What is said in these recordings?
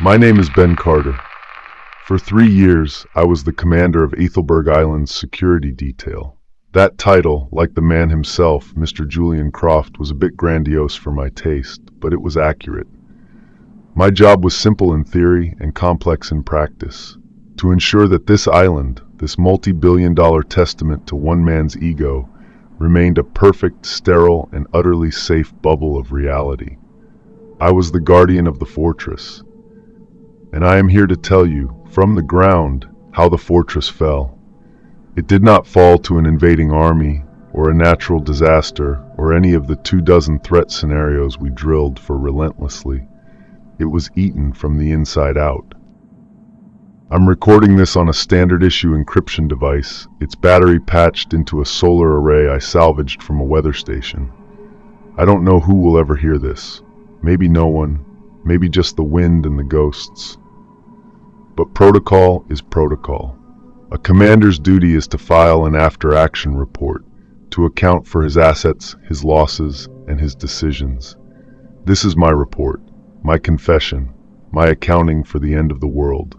My name is Ben Carter. For 3 years, I was the commander of Ethelberg Island's security detail. That title, like the man himself, Mr. Julian Croft, was a bit grandiose for my taste, but it was accurate. My job was simple in theory and complex in practice: to ensure that this island, this multi-billion-dollar testament to one man's ego, remained a perfect, sterile, and utterly safe bubble of reality. I was the guardian of the fortress, and I am here to tell you, from the ground, how the fortress fell. It did not fall to an invading army, or a natural disaster, or any of the 24 threat scenarios we drilled for relentlessly. It was eaten from the inside out. I'm recording this on a standard issue encryption device, its battery patched into a solar array I salvaged from a weather station. I don't know who will ever hear this. Maybe no one, maybe just the wind and the ghosts. But protocol is protocol. A commander's duty is to file an after-action report, to account for his assets, his losses, and his decisions. This is my report, my confession, my accounting for the end of the world.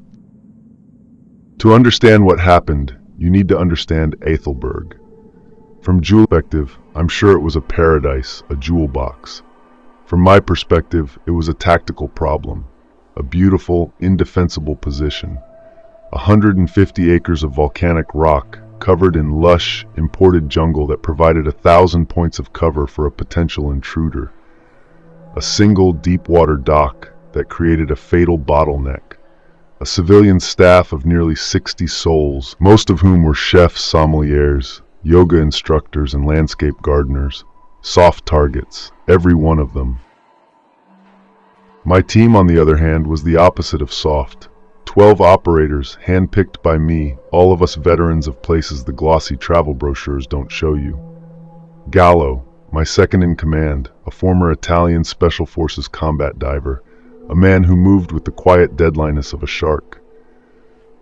To understand what happened, you need to understand Ethelberg. From Jules' perspective, I'm sure it was a paradise, a jewel box. From my perspective, it was a tactical problem, a beautiful, indefensible position. 150 acres of volcanic rock, covered in lush, imported jungle that provided 1,000 points of cover for a potential intruder. A single deep-water dock that created a fatal bottleneck. A civilian staff of nearly 60 souls, most of whom were chefs, sommeliers, yoga instructors, and landscape gardeners. Soft targets, every one of them. My team, on the other hand, was the opposite of soft. 12 operators, handpicked by me, all of us veterans of places the glossy travel brochures don't show you. Gallo, my second in command, a former Italian Special Forces combat diver, a man who moved with the quiet deadliness of a shark.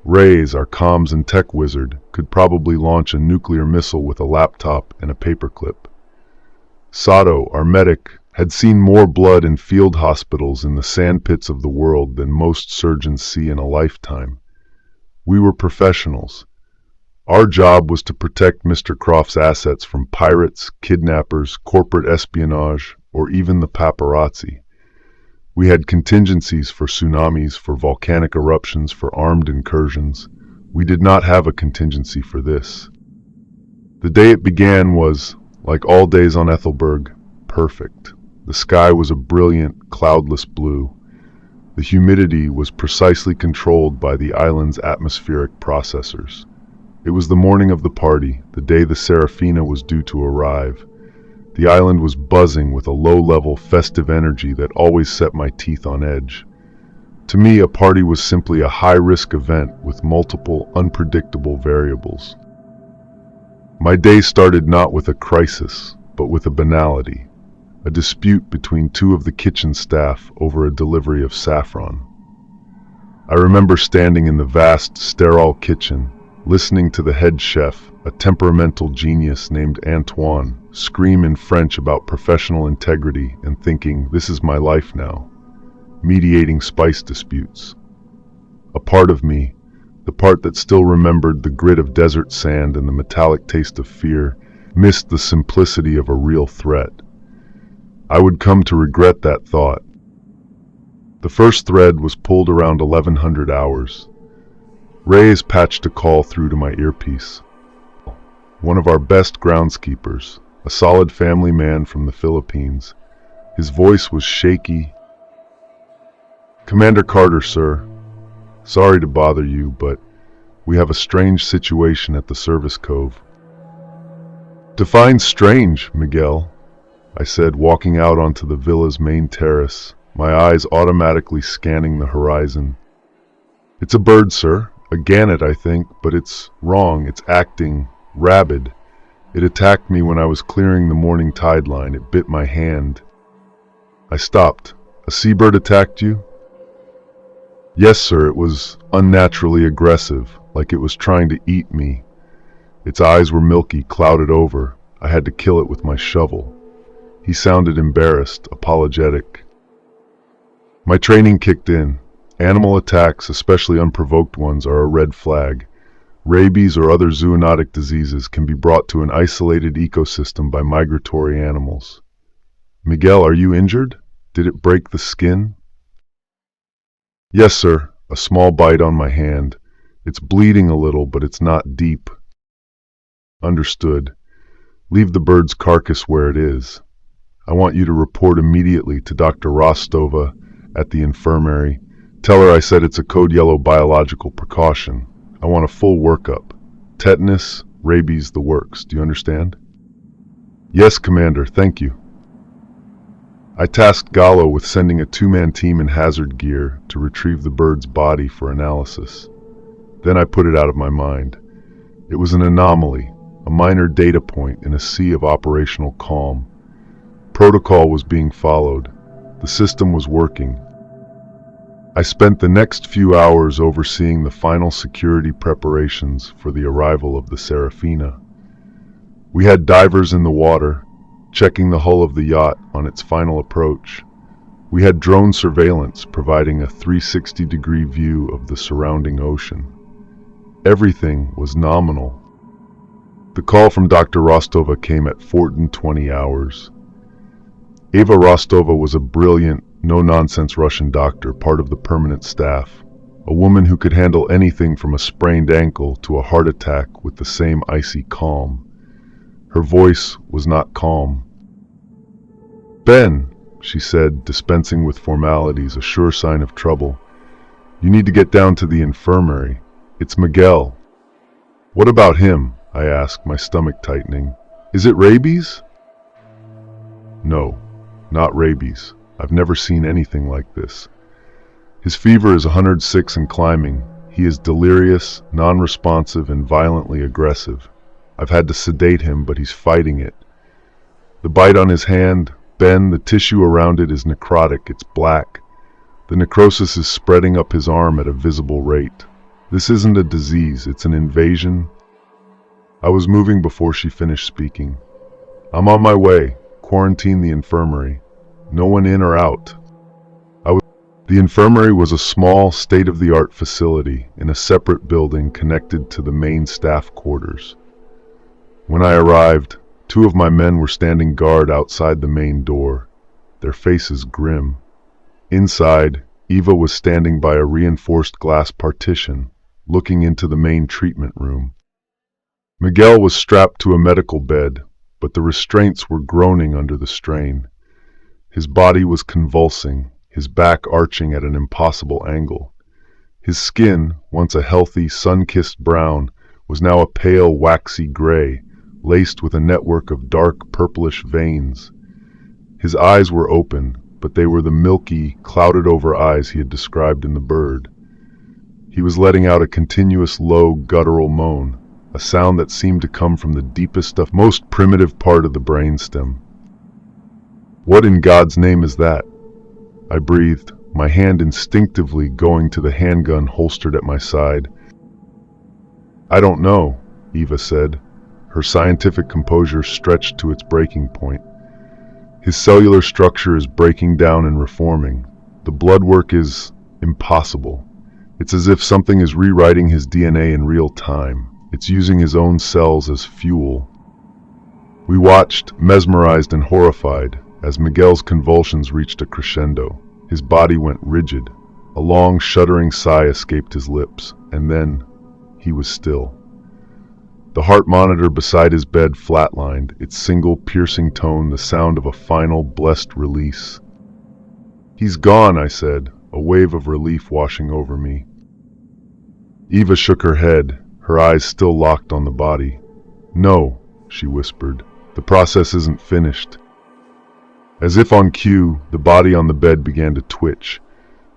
Reyes, our comms and tech wizard, could probably launch a nuclear missile with a laptop and a paperclip. Sato, our medic, had seen more blood in field hospitals in the sandpits of the world than most surgeons see in a lifetime. We were professionals. Our job was to protect Mr. Croft's assets from pirates, kidnappers, corporate espionage, or even the paparazzi. We had contingencies for tsunamis, for volcanic eruptions, for armed incursions. We did not have a contingency for this. The day it began was, like all days on Ethelberg, perfect. The sky was a brilliant, cloudless blue. The humidity was precisely controlled by the island's atmospheric processors. It was the morning of the party, the day the Serafina was due to arrive. The island was buzzing with a low-level, festive energy that always set my teeth on edge. To me, a party was simply a high-risk event with multiple, unpredictable variables. My day started not with a crisis, but with a banality. A dispute between two of the kitchen staff over a delivery of saffron. I remember standing in the vast, sterile kitchen, listening to the head chef, a temperamental genius named Antoine, scream in French about professional integrity and thinking, this is my life now, mediating spice disputes. A part of me, the part that still remembered the grit of desert sand and the metallic taste of fear, missed the simplicity of a real threat. I would come to regret that thought. The first thread was pulled around 1100 hours. Reyes patched a call through to my earpiece. One of our best groundskeepers, a solid family man from the Philippines. His voice was shaky. Commander Carter, sir. Sorry to bother you, but we have a strange situation at the service cove. Define strange, Miguel, I said, walking out onto the villa's main terrace, my eyes automatically scanning the horizon. It's a bird, sir. A gannet, I think, but it's wrong. It's acting rabid. It attacked me when I was clearing the morning tide line. It bit my hand. I stopped. A seabird attacked you? Yes, sir. It was unnaturally aggressive, like it was trying to eat me. Its eyes were milky, clouded over. I had to kill it with my shovel. He sounded embarrassed, apologetic. My training kicked in. Animal attacks, especially unprovoked ones, are a red flag. Rabies or other zoonotic diseases can be brought to an isolated ecosystem by migratory animals. Miguel, are you injured? Did it break the skin? Yes, sir. A small bite on my hand. It's bleeding a little, but it's not deep. Understood. Leave the bird's carcass where it is. I want you to report immediately to Dr. Rostova at the infirmary. Tell her I said it's a code yellow biological precaution. I want a full workup. Tetanus, rabies, the works. Do you understand? Yes, Commander. Thank you. I tasked Gallo with sending a two-man team in hazard gear to retrieve the bird's body for analysis. Then I put it out of my mind. It was an anomaly, a minor data point in a sea of operational calm. Protocol was being followed. The system was working. I spent the next few hours overseeing the final security preparations for the arrival of the Serafina. We had divers in the water, checking the hull of the yacht on its final approach. We had drone surveillance providing a 360-degree view of the surrounding ocean. Everything was nominal. The call from Dr. Rostova came at 14:20 hours. Eva Rostova was a brilliant, no-nonsense Russian doctor, part of the permanent staff, a woman who could handle anything from a sprained ankle to a heart attack with the same icy calm. Her voice was not calm. "Ben," she said, dispensing with formalities, a sure sign of trouble. "You need to get down to the infirmary. It's Miguel." "What about him?" I asked, my stomach tightening. "Is it rabies?" "No, not rabies. I've never seen anything like this. His fever is 106 and climbing. He is delirious, non-responsive, and violently aggressive. I've had to sedate him, but he's fighting it. The bite on his hand, Ben, the tissue around it is necrotic. It's black. The necrosis is spreading up his arm at a visible rate. This isn't a disease, it's an invasion." I was moving before she finished speaking. "I'm on my way. Quarantine the infirmary. No one in or out." The infirmary was a small, state-of-the-art facility in a separate building connected to the main staff quarters. When I arrived, 2 of my men were standing guard outside the main door, their faces grim. Inside, Eva was standing by a reinforced glass partition, looking into the main treatment room. Miguel was strapped to a medical bed, but the restraints were groaning under the strain. His body was convulsing, his back arching at an impossible angle. His skin, once a healthy, sun-kissed brown, was now a pale, waxy gray, laced with a network of dark, purplish veins. His eyes were open, but they were the milky, clouded-over eyes he had described in the bird. He was letting out a continuous low, guttural moan, a sound that seemed to come from the deepest, most primitive part of the brainstem. "What in God's name is that?" I breathed, my hand instinctively going to the handgun holstered at my side. "I don't know," Eva said, her scientific composure stretched to its breaking point. "His cellular structure is breaking down and reforming. The blood work is impossible. It's as if something is rewriting his DNA in real time. It's using his own cells as fuel." We watched, mesmerized and horrified, as Miguel's convulsions reached a crescendo. His body went rigid. A long, shuddering sigh escaped his lips, and then he was still. The heart monitor beside his bed flatlined, its single piercing tone the sound of a final, blessed release. "He's gone," I said, a wave of relief washing over me. Eva shook her head, her eyes still locked on the body. "No," she whispered, "the process isn't finished." As if on cue, the body on the bed began to twitch,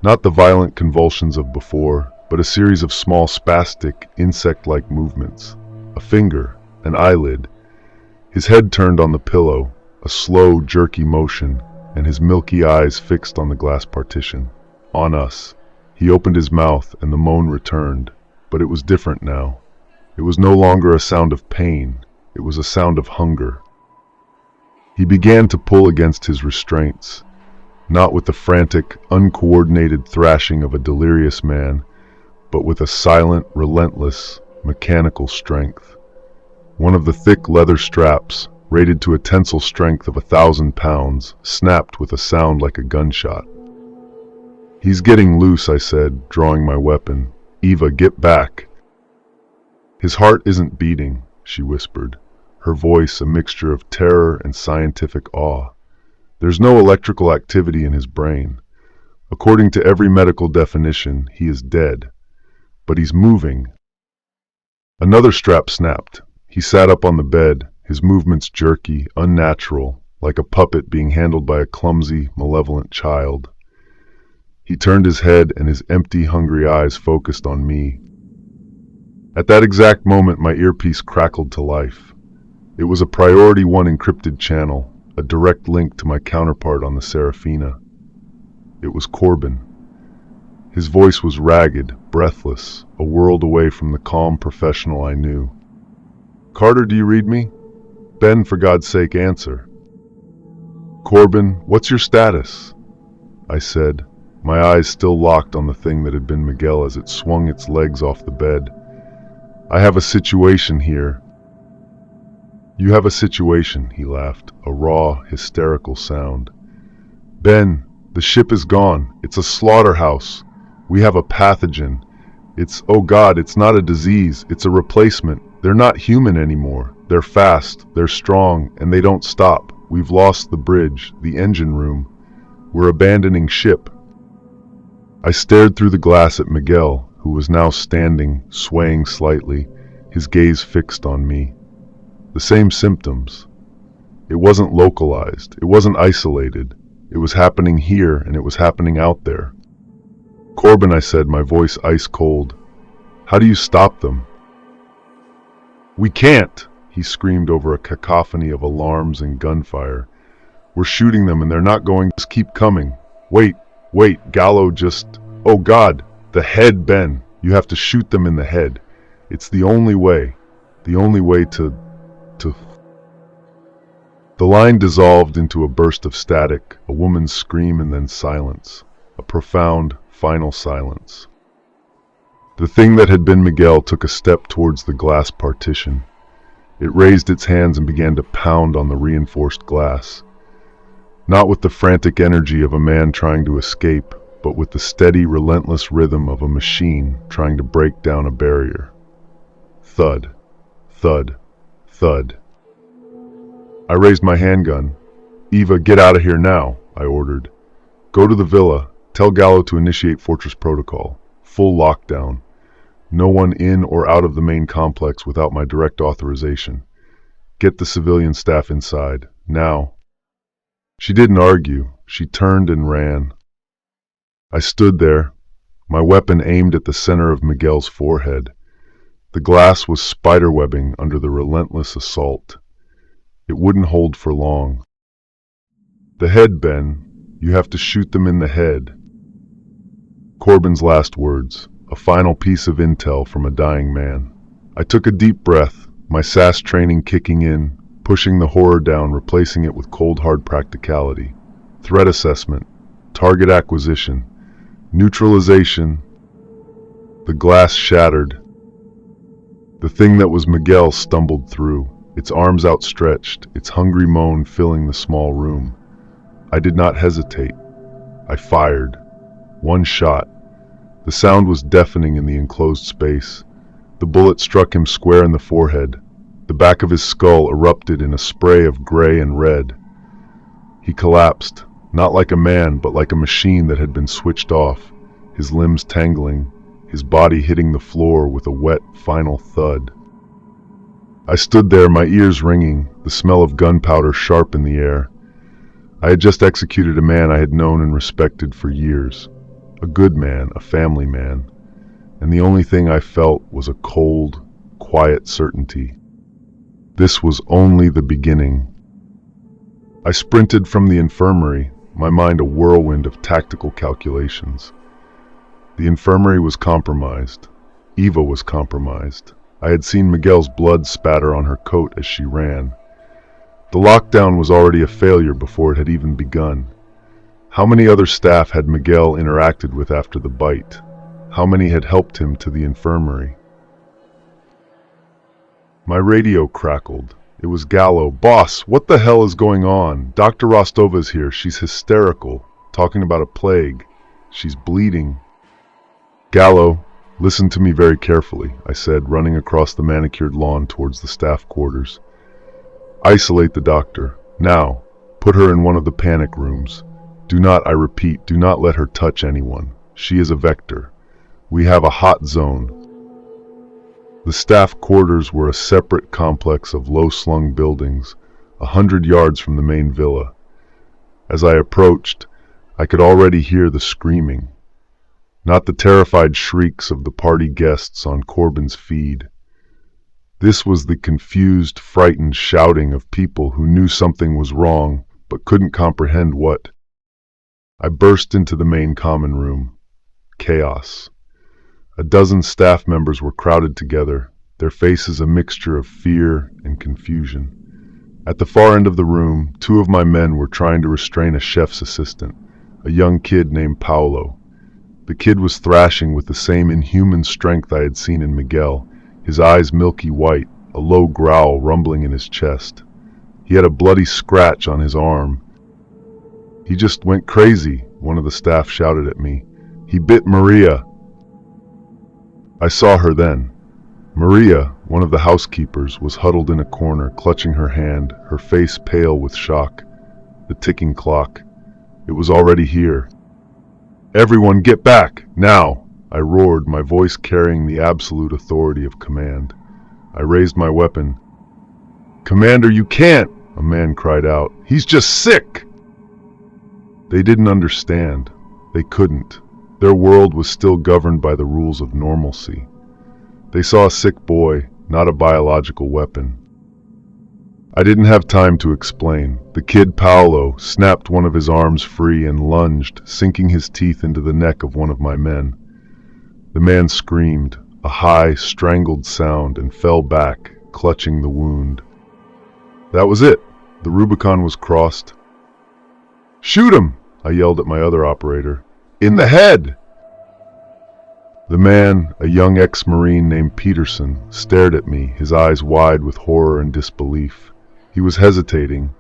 not the violent convulsions of before, but a series of small spastic, insect-like movements. A finger, an eyelid. His head turned on the pillow, a slow, jerky motion, and his milky eyes fixed on the glass partition. On us. He opened his mouth, and the moan returned, but it was different now. It was no longer a sound of pain, it was a sound of hunger. He began to pull against his restraints. not with the frantic, uncoordinated thrashing of a delirious man, but with a silent, relentless, mechanical strength. One of the thick leather straps, rated to a tensile strength of 1,000 pounds, snapped with a sound like a gunshot. "He's getting loose," I said, drawing my weapon. "Eva, get back." "His heart isn't beating," she whispered, her voice a mixture of terror and scientific awe. "There's no electrical activity in his brain. According to every medical definition, he is dead. But he's moving." Another strap snapped. He sat up on the bed, his movements jerky, unnatural, like a puppet being handled by a clumsy, malevolent child. He turned his head and his empty, hungry eyes focused on me. At that exact moment, my earpiece crackled to life. It was a Priority 1 encrypted channel, a direct link to my counterpart on the Serafina. It was Corbin. His voice was ragged, breathless, a world away from the calm professional I knew. "Carter, do you read me? Ben, for God's sake, answer." "Corbin, what's your status?" I said, my eyes still locked on the thing that had been Miguel as it swung its legs off the bed. "I have a situation here." "You have a situation," he laughed, a raw, hysterical sound. "Ben, the ship is gone. It's a slaughterhouse. We have a pathogen. Oh God, it's not a disease. It's a replacement. They're not human anymore. They're fast, they're strong, and they don't stop. We've lost the bridge, the engine room. We're abandoning ship." I stared through the glass at Miguel, who was now standing, swaying slightly, his gaze fixed on me. The same symptoms. It wasn't localized. It wasn't isolated. It was happening here, and it was happening out there. "Corbin," I said, my voice ice cold. "How do you stop them?" "We can't!" he screamed over a cacophony of alarms and gunfire. "We're shooting them, and they're not going. Just keep coming. Wait, Gallo just... Oh God! The head, Ben! You have to shoot them in the head. It's the only way. The only way to... The line dissolved into a burst of static, a woman's scream, and then silence. A profound, final silence. The thing that had been Miguel took a step towards the glass partition. It raised its hands and began to pound on the reinforced glass. Not with the frantic energy of a man trying to escape, but with the steady, relentless rhythm of a machine trying to break down a barrier. Thud, thud, thud. I raised my handgun. "Eva, get out of here now," I ordered. "Go to the villa. Tell Gallo to initiate Fortress Protocol. Full lockdown. No one in or out of the main complex without my direct authorization. Get the civilian staff inside. Now." She didn't argue. She turned and ran. I stood there, my weapon aimed at the center of Miguel's forehead. The glass was spiderwebbing under the relentless assault. It wouldn't hold for long. "The head, Ben. You have to shoot them in the head." Corbin's last words, a final piece of intel from a dying man. I took a deep breath, my SAS training kicking in, pushing the horror down, replacing it with cold hard practicality. Threat assessment, target acquisition, neutralization. The glass shattered. The thing that was Miguel stumbled through, its arms outstretched, its hungry moan filling the small room. I did not hesitate. I fired. One shot. The sound was deafening in the enclosed space. The bullet struck him square in the forehead. The back of his skull erupted in a spray of gray and red. He collapsed, not like a man, but like a machine that had been switched off, his limbs tangling, his body hitting the floor with a wet, final thud. I stood there, my ears ringing, the smell of gunpowder sharp in the air. I had just executed a man I had known and respected for years. A good man, a family man. And the only thing I felt was a cold, quiet certainty. This was only the beginning. I sprinted from the infirmary, my mind a whirlwind of tactical calculations. The infirmary was compromised. Eva was compromised. I had seen Miguel's blood spatter on her coat as she ran. The lockdown was already a failure before it had even begun. How many other staff had Miguel interacted with after the bite? How many had helped him to the infirmary? My radio crackled. It was Gallo. "Boss, what the hell is going on? Dr. Rostova's here. She's hysterical, talking about a plague. She's bleeding." "Gallo, listen to me very carefully," I said, running across the manicured lawn towards the staff quarters. "Isolate the doctor. Now, put her in one of the panic rooms. Do not, I repeat, do not let her touch anyone. She is a vector. We have a hot zone." The staff quarters were a separate complex of low-slung buildings, 100 yards from the main villa. As I approached, I could already hear the screaming. Not the terrified shrieks of the party guests on Corbin's feed. This was the confused, frightened shouting of people who knew something was wrong, but couldn't comprehend what. I burst into the main common room. Chaos. A dozen staff members were crowded together, their faces a mixture of fear and confusion. At the far end of the room, 2 of my men were trying to restrain a chef's assistant, a young kid named Paolo. The kid was thrashing with the same inhuman strength I had seen in Miguel, his eyes milky white, a low growl rumbling in his chest. He had a bloody scratch on his arm. "He just went crazy," one of the staff shouted at me. "He bit Maria." I saw her then. Maria, one of the housekeepers, was huddled in a corner, clutching her hand, her face pale with shock. The ticking clock. It was already here. "Everyone get back, now!" I roared, my voice carrying the absolute authority of command. I raised my weapon. "Commander, you can't!" a man cried out. "He's just sick!" They didn't understand. They couldn't. Their world was still governed by the rules of normalcy. They saw a sick boy, not a biological weapon. I didn't have time to explain. The kid Paolo snapped one of his arms free and lunged, sinking his teeth into the neck of one of my men. The man screamed, a high, strangled sound, and fell back, clutching the wound. That was it. The Rubicon was crossed. "Shoot him!" I yelled at my other operator. "In the head!" The man, a young ex-Marine named Peterson, stared at me, his eyes wide with horror and disbelief. He was hesitating.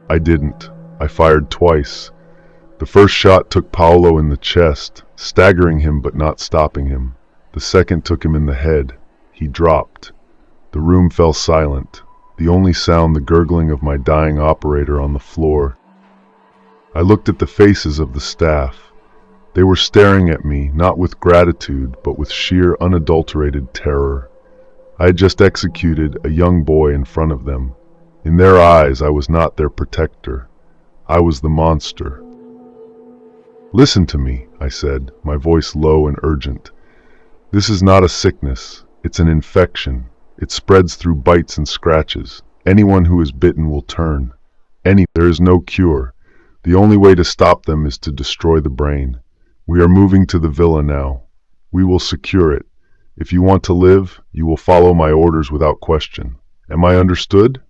I didn't. I fired twice. The first shot took Paolo in the chest, staggering him but not stopping him. The second took him in the head. He dropped. The room fell silent, the only sound the gurgling of my dying operator on the floor. I looked at the faces of the staff. They were staring at me, not with gratitude, but with sheer, unadulterated terror. I had just executed a young boy in front of them. In their eyes, I was not their protector. I was the monster. "Listen to me," I said, my voice low and urgent. "This is not a sickness. It's an infection. It spreads through bites and scratches. Anyone who is bitten will turn. There is no cure. The only way to stop them is to destroy the brain. We are moving to the villa now. We will secure it. If you want to live, you will follow my orders without question. Am I understood?"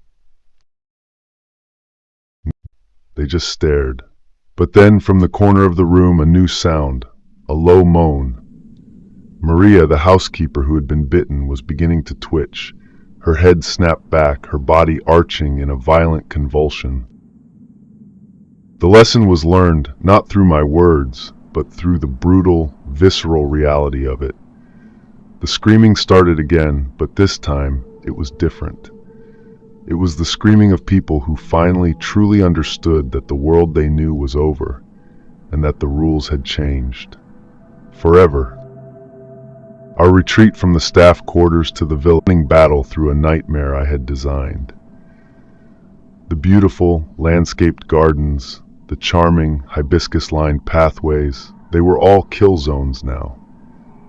They just stared. But then, from the corner of the room, a new sound, a low moan. Maria, the housekeeper who had been bitten, was beginning to twitch. Her head snapped back, her body arching in a violent convulsion. The lesson was learned, not through my words, but through the brutal, visceral reality of it. The screaming started again, but this time it was different. It was the screaming of people who finally truly understood that the world they knew was over, and that the rules had changed. Forever. Our retreat from the staff quarters to the villain battle through a nightmare I had designed. The beautiful, landscaped gardens, the charming, hibiscus-lined pathways, they were all kill zones now.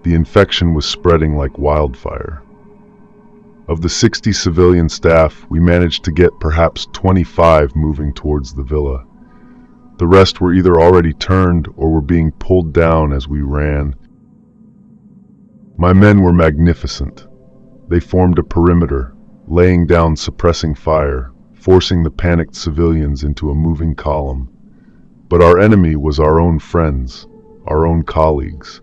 The infection was spreading like wildfire. Of the 60 civilian staff, we managed to get perhaps 25 moving towards the villa. The rest were either already turned or were being pulled down as we ran. My men were magnificent. They formed a perimeter, laying down suppressing fire, forcing the panicked civilians into a moving column. But our enemy was our own friends, our own colleagues.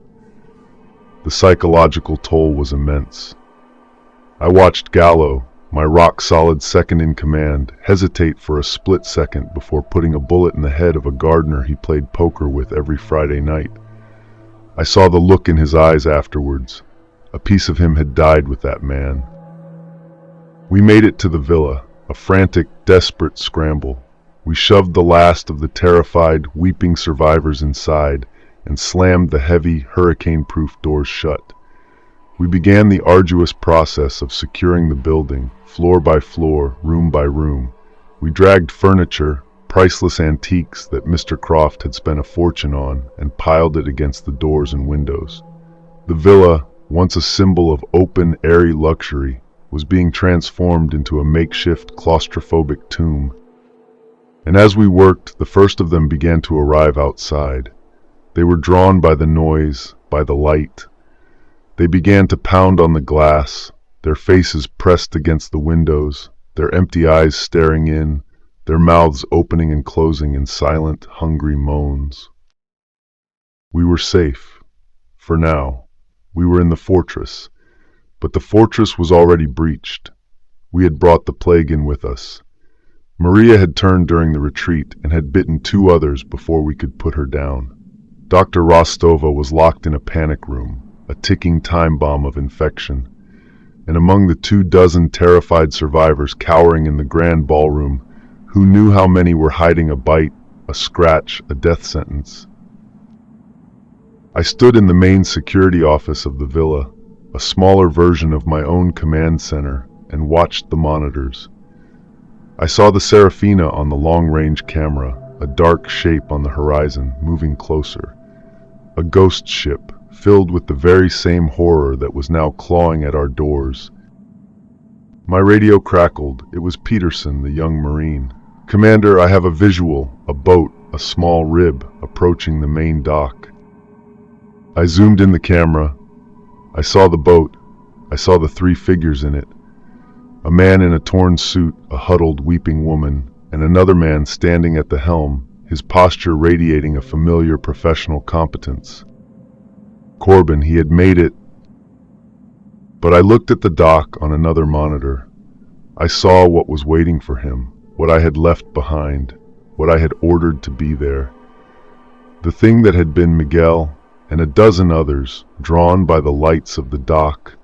The psychological toll was immense. I watched Gallo, my rock-solid second-in-command, hesitate for a split second before putting a bullet in the head of a gardener he played poker with every Friday night. I saw the look in his eyes afterwards. A piece of him had died with that man. We made it to the villa, a frantic, desperate scramble. We shoved the last of the terrified, weeping survivors inside and slammed the heavy, hurricane-proof doors shut. We began the arduous process of securing the building, floor by floor, room by room. We dragged furniture, priceless antiques that Mr. Croft had spent a fortune on, and piled it against the doors and windows. The villa, once a symbol of open, airy luxury, was being transformed into a makeshift, claustrophobic tomb. And as we worked, the first of them began to arrive outside. They were drawn by the noise, by the light. They began to pound on the glass, their faces pressed against the windows, their empty eyes staring in, their mouths opening and closing in silent, hungry moans. We were safe. For now. We were in the fortress. But the fortress was already breached. We had brought the plague in with us. Maria had turned during the retreat and had bitten 2 others before we could put her down. Dr. Rostova was locked in a panic room, a ticking time bomb of infection. And among the 24 terrified survivors cowering in the grand ballroom, who knew how many were hiding a bite, a scratch, a death sentence? I stood in the main security office of the villa, a smaller version of my own command center, and watched the monitors. I saw the Serafina on the long-range camera, a dark shape on the horizon, moving closer. A ghost ship, filled with the very same horror that was now clawing at our doors. My radio crackled. It was Peterson, the young Marine. "Commander, I have a visual, a boat, a small rib, approaching the main dock." I zoomed in the camera. I saw the boat. I saw the 3 figures in it. A man in a torn suit, a huddled, weeping woman, and another man standing at the helm, his posture radiating a familiar professional competence. Corbin, he had made it. But I looked at the dock on another monitor. I saw what was waiting for him, what I had left behind, what I had ordered to be there. The thing that had been Miguel and a dozen others, drawn by the lights of the dock.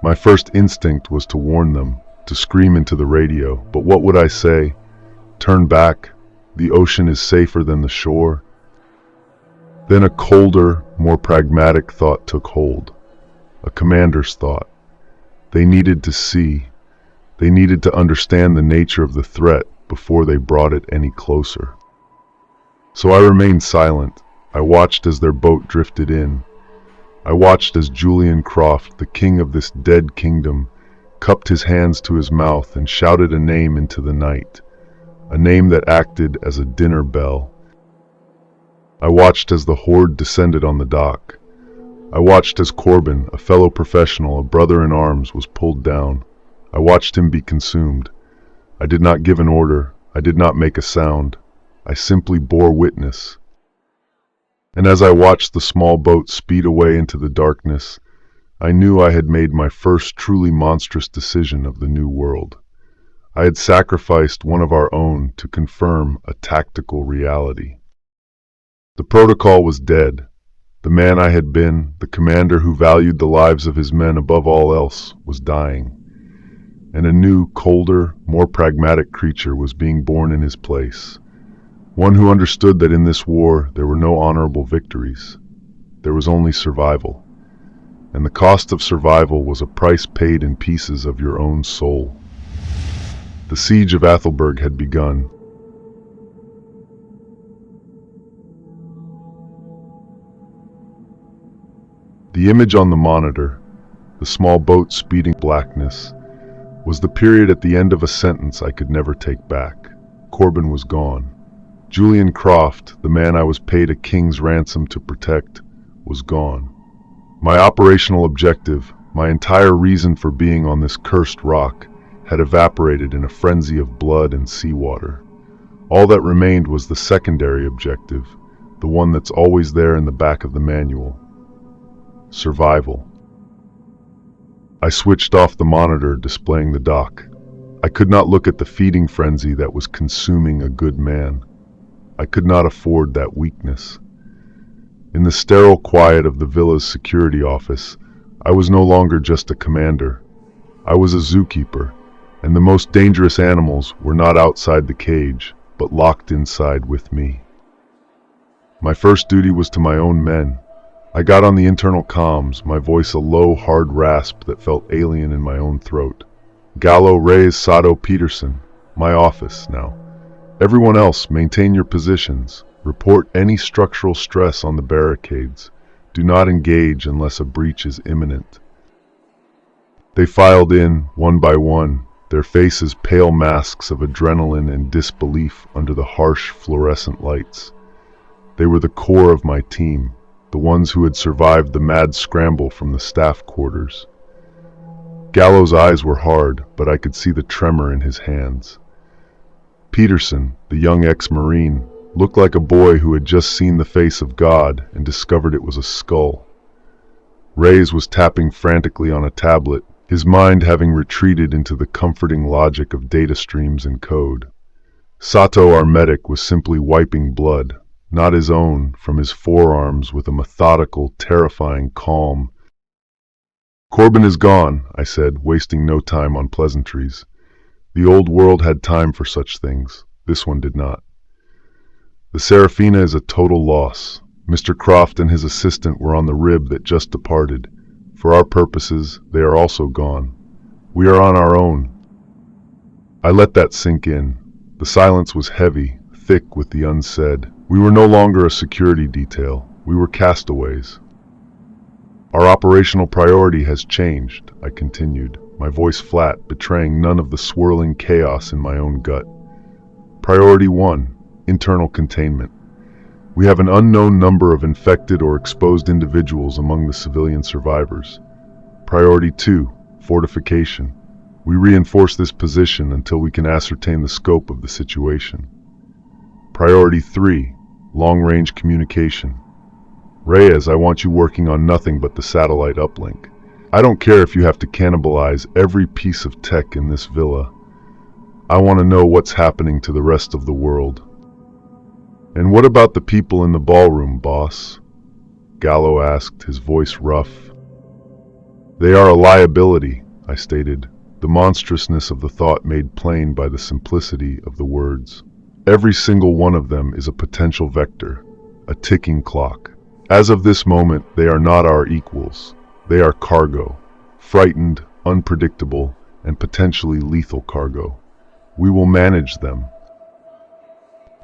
My first instinct was to warn them, to scream into the radio, but what would I say? Turn back. The ocean is safer than the shore. Then a colder, more pragmatic thought took hold. A commander's thought. They needed to see. They needed to understand the nature of the threat before they brought it any closer. So I remained silent. I watched as their boat drifted in. I watched as Julian Croft, the king of this dead kingdom, cupped his hands to his mouth and shouted a name into the night, a name that acted as a dinner bell. I watched as the horde descended on the dock. I watched as Corbin, a fellow professional, a brother in arms, was pulled down. I watched him be consumed. I did not give an order. I did not make a sound. I simply bore witness. And as I watched the small boat speed away into the darkness, I knew I had made my first truly monstrous decision of the new world. I had sacrificed one of our own to confirm a tactical reality. The protocol was dead. The man I had been, the commander who valued the lives of his men above all else, was dying. And a new, colder, more pragmatic creature was being born in his place. One who understood that in this war there were no honorable victories. There was only survival. And the cost of survival was a price paid in pieces of your own soul. The siege of Athelberg had begun. The image on the monitor, the small boat speeding blackness, was the period at the end of a sentence I could never take back. Corbin was gone. Julian Croft, the man I was paid a king's ransom to protect, was gone. My operational objective, my entire reason for being on this cursed rock, had evaporated in a frenzy of blood and seawater. All that remained was the secondary objective, the one that's always there in the back of the manual. Survival. I switched off the monitor displaying the doc. I could not look at the feeding frenzy that was consuming a good man. I could not afford that weakness. In the sterile quiet of the villa's security office, I was no longer just a commander. I was a zookeeper, and the most dangerous animals were not outside the cage, but locked inside with me. My first duty was to my own men. I got on the internal comms, my voice a low, hard rasp that felt alien in my own throat. Gallo, Reyes, Sato, Peterson. My office, now. Everyone else, maintain your positions. Report any structural stress on the barricades. Do not engage unless a breach is imminent. They filed in, one by one, their faces pale masks of adrenaline and disbelief under the harsh fluorescent lights. They were the core of my team, the ones who had survived the mad scramble from the staff quarters. Gallo's eyes were hard, but I could see the tremor in his hands. Peterson, the young ex-Marine, looked like a boy who had just seen the face of God and discovered it was a skull. Reyes was tapping frantically on a tablet, his mind having retreated into the comforting logic of data streams and code. Sato, our medic, was simply wiping blood, not his own, from his forearms with a methodical, terrifying calm. "Corbin is gone," I said, wasting no time on pleasantries. The old world had time for such things. This one did not. "The Serafina is a total loss. Mr. Croft and his assistant were on the rib that just departed. For our purposes, they are also gone. We are on our own." I let that sink in. The silence was heavy, thick with the unsaid. We were no longer a security detail. We were castaways. "Our operational priority has changed," I continued, my voice flat, betraying none of the swirling chaos in my own gut. "Priority 1, internal containment. We have an unknown number of infected or exposed individuals among the civilian survivors. Priority 2, fortification. We reinforce this position until we can ascertain the scope of the situation. Priority 3, long-range communication. Reyes, I want you working on nothing but the satellite uplink. I don't care if you have to cannibalize every piece of tech in this villa. I want to know what's happening to the rest of the world." "And what about the people in the ballroom, boss?" Gallo asked, his voice rough. "They are a liability," I stated, the monstrousness of the thought made plain by the simplicity of the words. "Every single one of them is a potential vector, a ticking clock. As of this moment, they are not our equals. They are cargo, frightened, unpredictable, and potentially lethal cargo. We will manage them."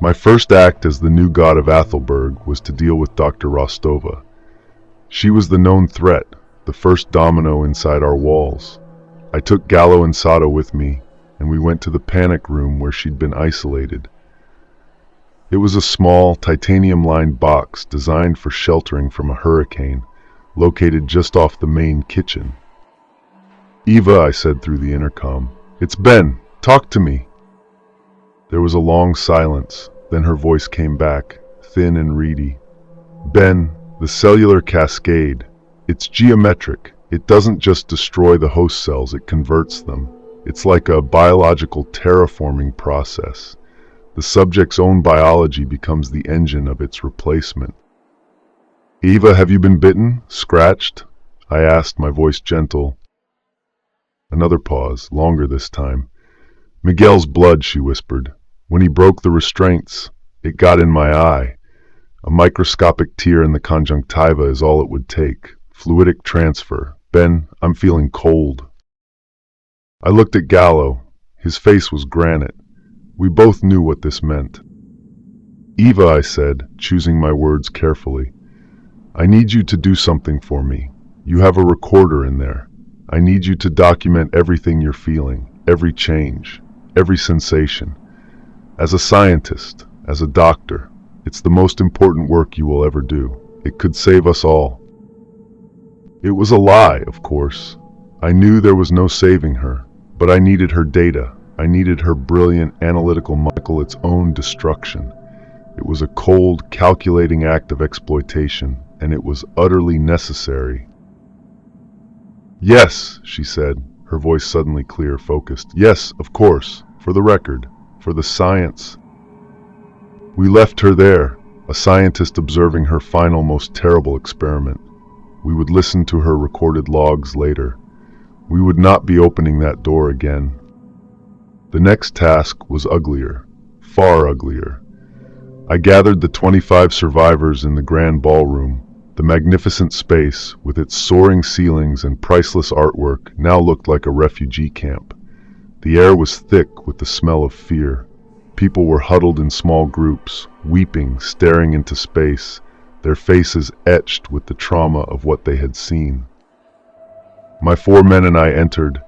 My first act as the new god of Athelberg was to deal with Dr. Rostova. She was the known threat, the first domino inside our walls. I took Gallo and Sato with me, and we went to the panic room where she'd been isolated. It was a small, titanium-lined box designed for sheltering from a hurricane, located just off the main kitchen. "Eva," I said through the intercom, "it's Ben. Talk to me." There was a long silence, then her voice came back, thin and reedy. "Ben, the cellular cascade, it's geometric. It doesn't just destroy the host cells, it converts them. It's like a biological terraforming process. The subject's own biology becomes the engine of its replacement." "Eva, have you been bitten? Scratched?" I asked, my voice gentle. Another pause, longer this time. "Miguel's blood," she whispered. "When he broke the restraints, it got in my eye. A microscopic tear in the conjunctiva is all it would take. Fluidic transfer. Ben, I'm feeling cold." I looked at Gallo. His face was granite. We both knew what this meant. "Eva," I said, choosing my words carefully, "I need you to do something for me. You have a recorder in there. I need you to document everything you're feeling, every change, every sensation. As a scientist, as a doctor, it's the most important work you will ever do. It could save us all." It was a lie, of course. I knew there was no saving her, but I needed her data, I needed her brilliant, analytical mind to tackle its own destruction. It was a cold, calculating act of exploitation, and it was utterly necessary. "Yes," she said, her voice suddenly clear, focused. "Yes, of course, for the record, for the science." We left her there, a scientist observing her final, most terrible experiment. We would listen to her recorded logs later. We would not be opening that door again. The next task was uglier, far uglier. I gathered the 25 survivors in the grand ballroom. The magnificent space, with its soaring ceilings and priceless artwork, now looked like a refugee camp. The air was thick with the smell of fear. People were huddled in small groups, weeping, staring into space, their faces etched with the trauma of what they had seen. My 4 men and I entered,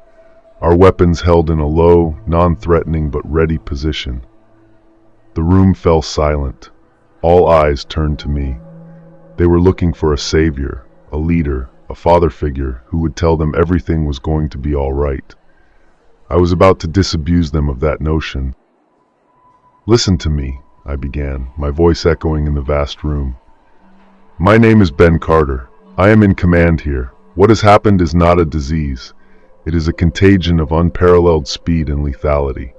our weapons held in a low, non-threatening but ready position. The room fell silent. All eyes turned to me. They were looking for a savior, a leader, a father figure who would tell them everything was going to be all right. I was about to disabuse them of that notion. "Listen to me," I began, my voice echoing in the vast room. "My name is Ben Carter. I am in command here. What has happened is not a disease. It is a contagion of unparalleled speed and lethality.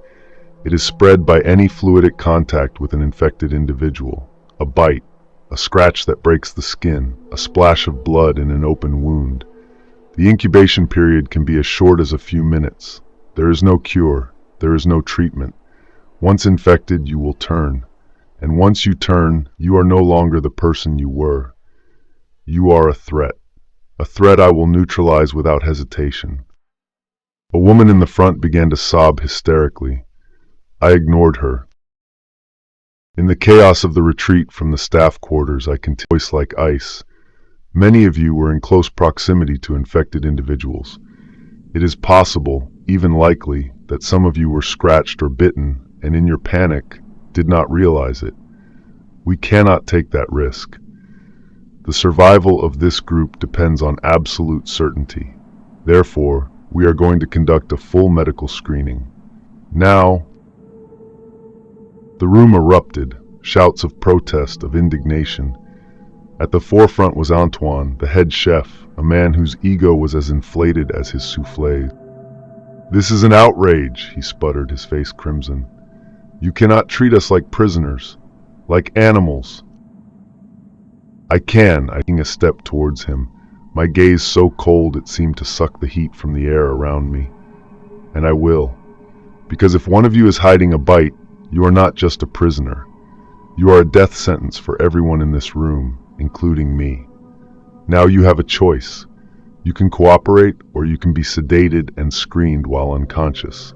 It is spread by any fluidic contact with an infected individual. A bite, a scratch that breaks the skin, a splash of blood in an open wound. The incubation period can be as short as a few minutes. There is no cure. There is no treatment. Once infected, you will turn. And once you turn, you are no longer the person you were. You are a threat. A threat I will neutralize without hesitation." A woman in the front began to sob hysterically. I ignored her. In the chaos of the retreat from the staff quarters, I continued, voice like ice. "Many of you were in close proximity to infected individuals. It is possible, even likely, that some of you were scratched or bitten, and in your panic, did not realize it. We cannot take that risk. The survival of this group depends on absolute certainty. Therefore, we are going to conduct a full medical screening. Now..." The room erupted, shouts of protest, of indignation. At the forefront was Antoine, the head chef, a man whose ego was as inflated as his soufflés. "This is an outrage," he sputtered, his face crimson. "You cannot treat us like prisoners, like animals." I taking a step towards him, my gaze so cold it seemed to suck the heat from the air around me. "And I will. Because if one of you is hiding a bite, you are not just a prisoner. You are a death sentence for everyone in this room, including me. Now you have a choice. You can cooperate, or you can be sedated and screened while unconscious.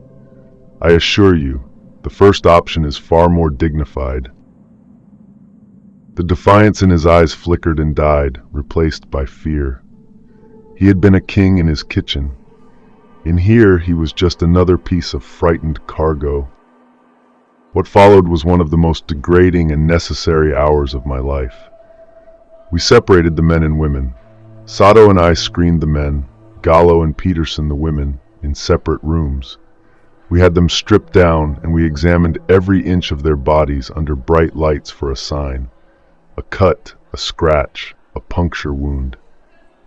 I assure you, the first option is far more dignified." The defiance in his eyes flickered and died, replaced by fear. He had been a king in his kitchen. In here, he was just another piece of frightened cargo. What followed was one of the most degrading and necessary hours of my life. We separated the men and women. Sato and I screened the men, Gallo and Peterson the women, in separate rooms. We had them stripped down, and we examined every inch of their bodies under bright lights for a sign. A cut, a scratch, a puncture wound.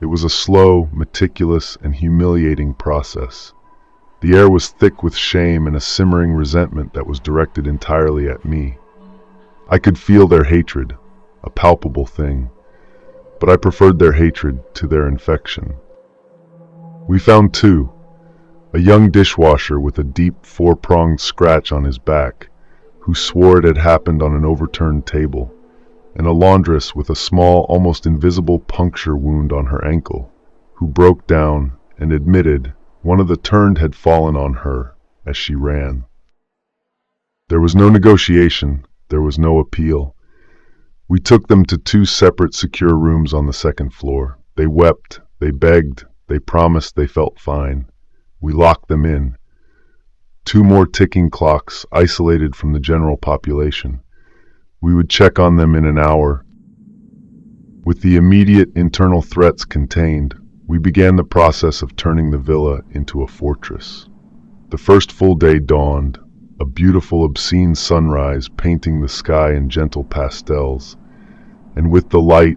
It was a slow, meticulous, and humiliating process. The air was thick with shame and a simmering resentment that was directed entirely at me. I could feel their hatred, a palpable thing, but I preferred their hatred to their infection. We found 2, a young dishwasher with a deep 4-pronged scratch on his back, who swore it had happened on an overturned table, and a laundress with a small, almost invisible puncture wound on her ankle, who broke down and admitted one of the turned had fallen on her as she ran. There was no negotiation, there was no appeal. We took them to 2 separate secure rooms on the 2nd floor. They wept, they begged, they promised they felt fine. We locked them in. 2 more ticking clocks, isolated from the general population. We would check on them in an hour. With the immediate internal threats contained, we began the process of turning the villa into a fortress. The first full day dawned, a beautiful, obscene sunrise painting the sky in gentle pastels. And with the light,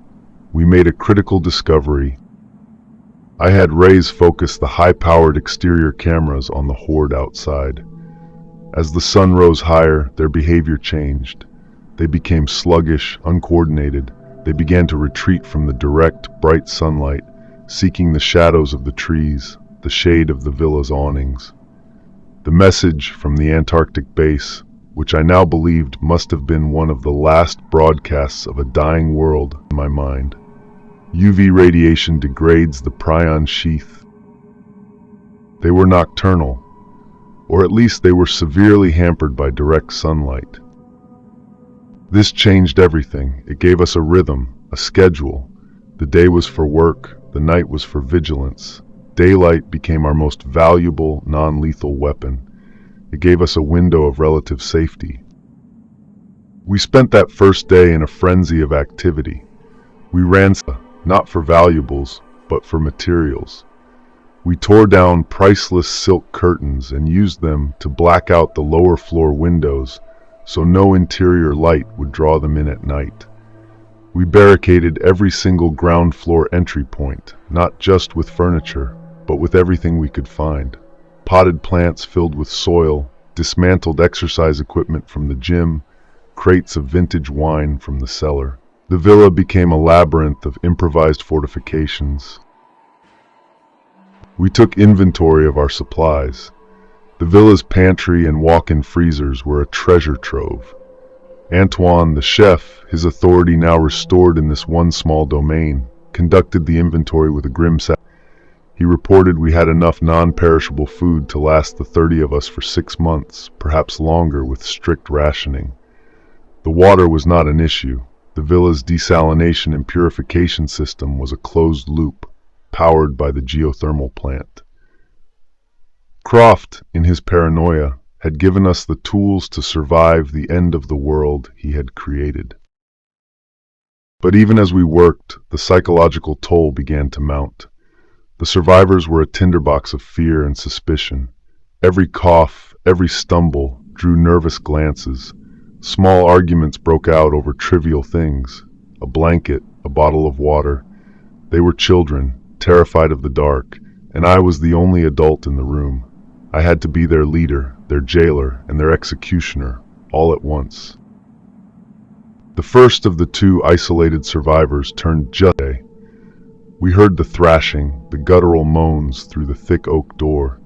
we made a critical discovery. I had Rays focus the high-powered exterior cameras on the horde outside. As the sun rose higher, their behavior changed. They became sluggish, uncoordinated. They began to retreat from the direct, bright sunlight, seeking the shadows of the trees, the shade of the villa's awnings. The message from the Antarctic base, which I now believed must have been one of the last broadcasts of a dying world, in my mind. UV radiation degrades the prion sheath. They were nocturnal, or at least they were severely hampered by direct sunlight. This changed everything. It gave us a rhythm, a schedule. The day was for work, the night was for vigilance. Daylight became our most valuable, non-lethal weapon. It gave us a window of relative safety. We spent that first day in a frenzy of activity. We ran, not for valuables, but for materials. We tore down priceless silk curtains and used them to black out the lower floor windows so no interior light would draw them in at night. We barricaded every single ground floor entry point, not just with furniture, but with everything we could find. Potted plants filled with soil, dismantled exercise equipment from the gym, crates of vintage wine from the cellar. The villa became a labyrinth of improvised fortifications. We took inventory of our supplies. The villa's pantry and walk-in freezers were a treasure trove. Antoine, the chef, his authority now restored in this one small domain, conducted the inventory with a grim satisfaction. He reported we had enough non-perishable food to last the 30 of us for 6 months, perhaps longer with strict rationing. The water was not an issue. The villa's desalination and purification system was a closed loop, powered by the geothermal plant. Croft, in his paranoia, had given us the tools to survive the end of the world he had created. But even as we worked, the psychological toll began to mount. The survivors were a tinderbox of fear and suspicion. Every cough, every stumble drew nervous glances. Small arguments broke out over trivial things, a blanket, a bottle of water. They were children, terrified of the dark, and I was the only adult in the room. I had to be their leader, their jailer, and their executioner, all at once. The first of the 2 isolated survivors turned just day. We heard the thrashing, the guttural moans through the thick oak door.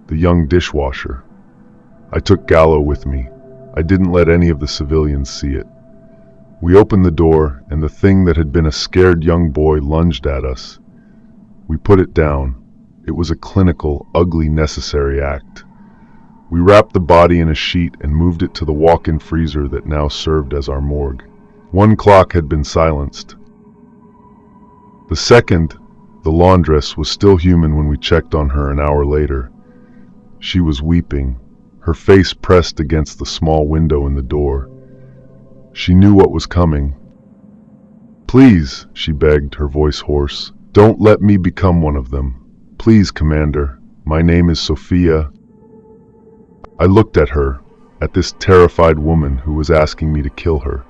The young dishwasher. I took Gallo with me. I didn't let any of the civilians see it. We opened the door, and the thing that had been a scared young boy lunged at us. We put it down. It was a clinical, ugly, necessary act. We wrapped the body in a sheet and moved it to the walk-in freezer that now served as our morgue. 1 clock had been silenced. The second, the laundress, was still human when we checked on her an hour later. She was weeping, her face pressed against the small window in the door. She knew what was coming. "Please," she begged, her voice hoarse, "don't let me become one of them. Please, Commander. My name is Sophia." I looked at her, at this terrified woman who was asking me to kill her,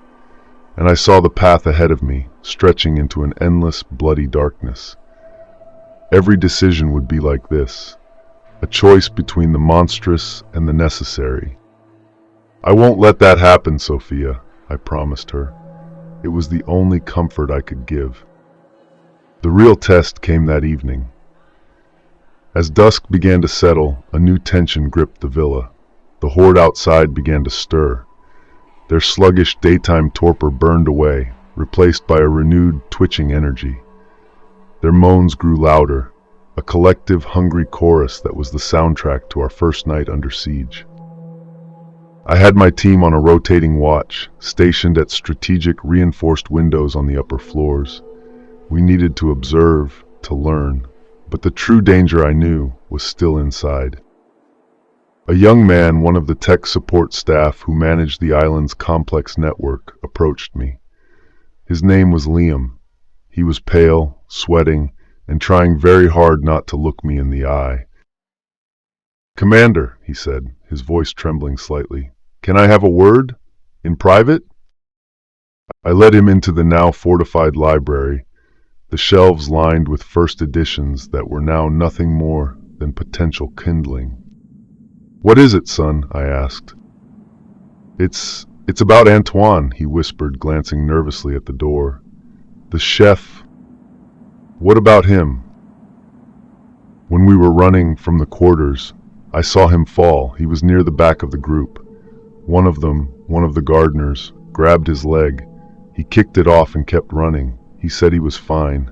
and I saw the path ahead of me, stretching into an endless, bloody darkness. Every decision would be like this, a choice between the monstrous and the necessary. "I won't let that happen, Sophia," I promised her. It was the only comfort I could give. The real test came that evening. As dusk began to settle, a new tension gripped the villa. The horde outside began to stir. Their sluggish daytime torpor burned away, replaced by a renewed, twitching energy. Their moans grew louder, a collective, hungry chorus that was the soundtrack to our first night under siege. I had my team on a rotating watch, stationed at strategic, reinforced windows on the upper floors. We needed to observe, to learn, but the true danger I knew was still inside. A young man, one of the tech support staff who managed the island's complex network, approached me. His name was Liam. He was pale, sweating, and trying very hard not to look me in the eye. "Commander," he said, his voice trembling slightly, "can I have a word? In private?" I led him into the now fortified library, the shelves lined with first editions that were now nothing more than potential kindling. "What is it, son?" I asked. It's about Antoine," he whispered, glancing nervously at the door. "The chef. What about him?" When we were running from the quarters, I saw him fall. He was near the back of the group. One of the gardeners, grabbed his leg. He kicked it off and kept running. He said he was fine.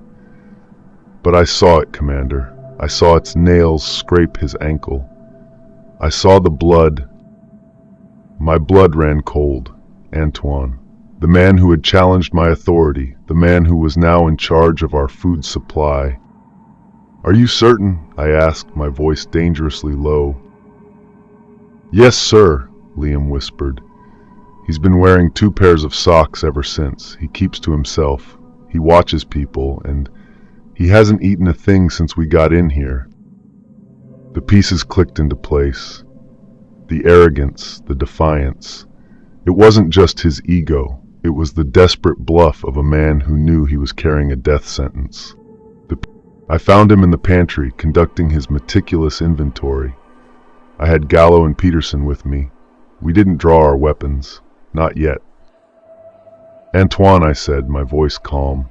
But I saw it, Commander. I saw its nails scrape his ankle. I saw the blood. My blood ran cold. Antoine, the man who had challenged my authority, the man who was now in charge of our food supply. "Are you certain?" I asked, my voice dangerously low. "Yes, sir," Liam whispered. "He's been wearing 2 pairs of socks ever since. He keeps to himself. He watches people, and he hasn't eaten a thing since we got in here." The pieces clicked into place. The arrogance, the defiance. It wasn't just his ego. It was the desperate bluff of a man who knew he was carrying a death sentence. I found him in the pantry, conducting his meticulous inventory. I had Gallo and Peterson with me. We didn't draw our weapons. Not yet. "Antoine," I said, my voice calm,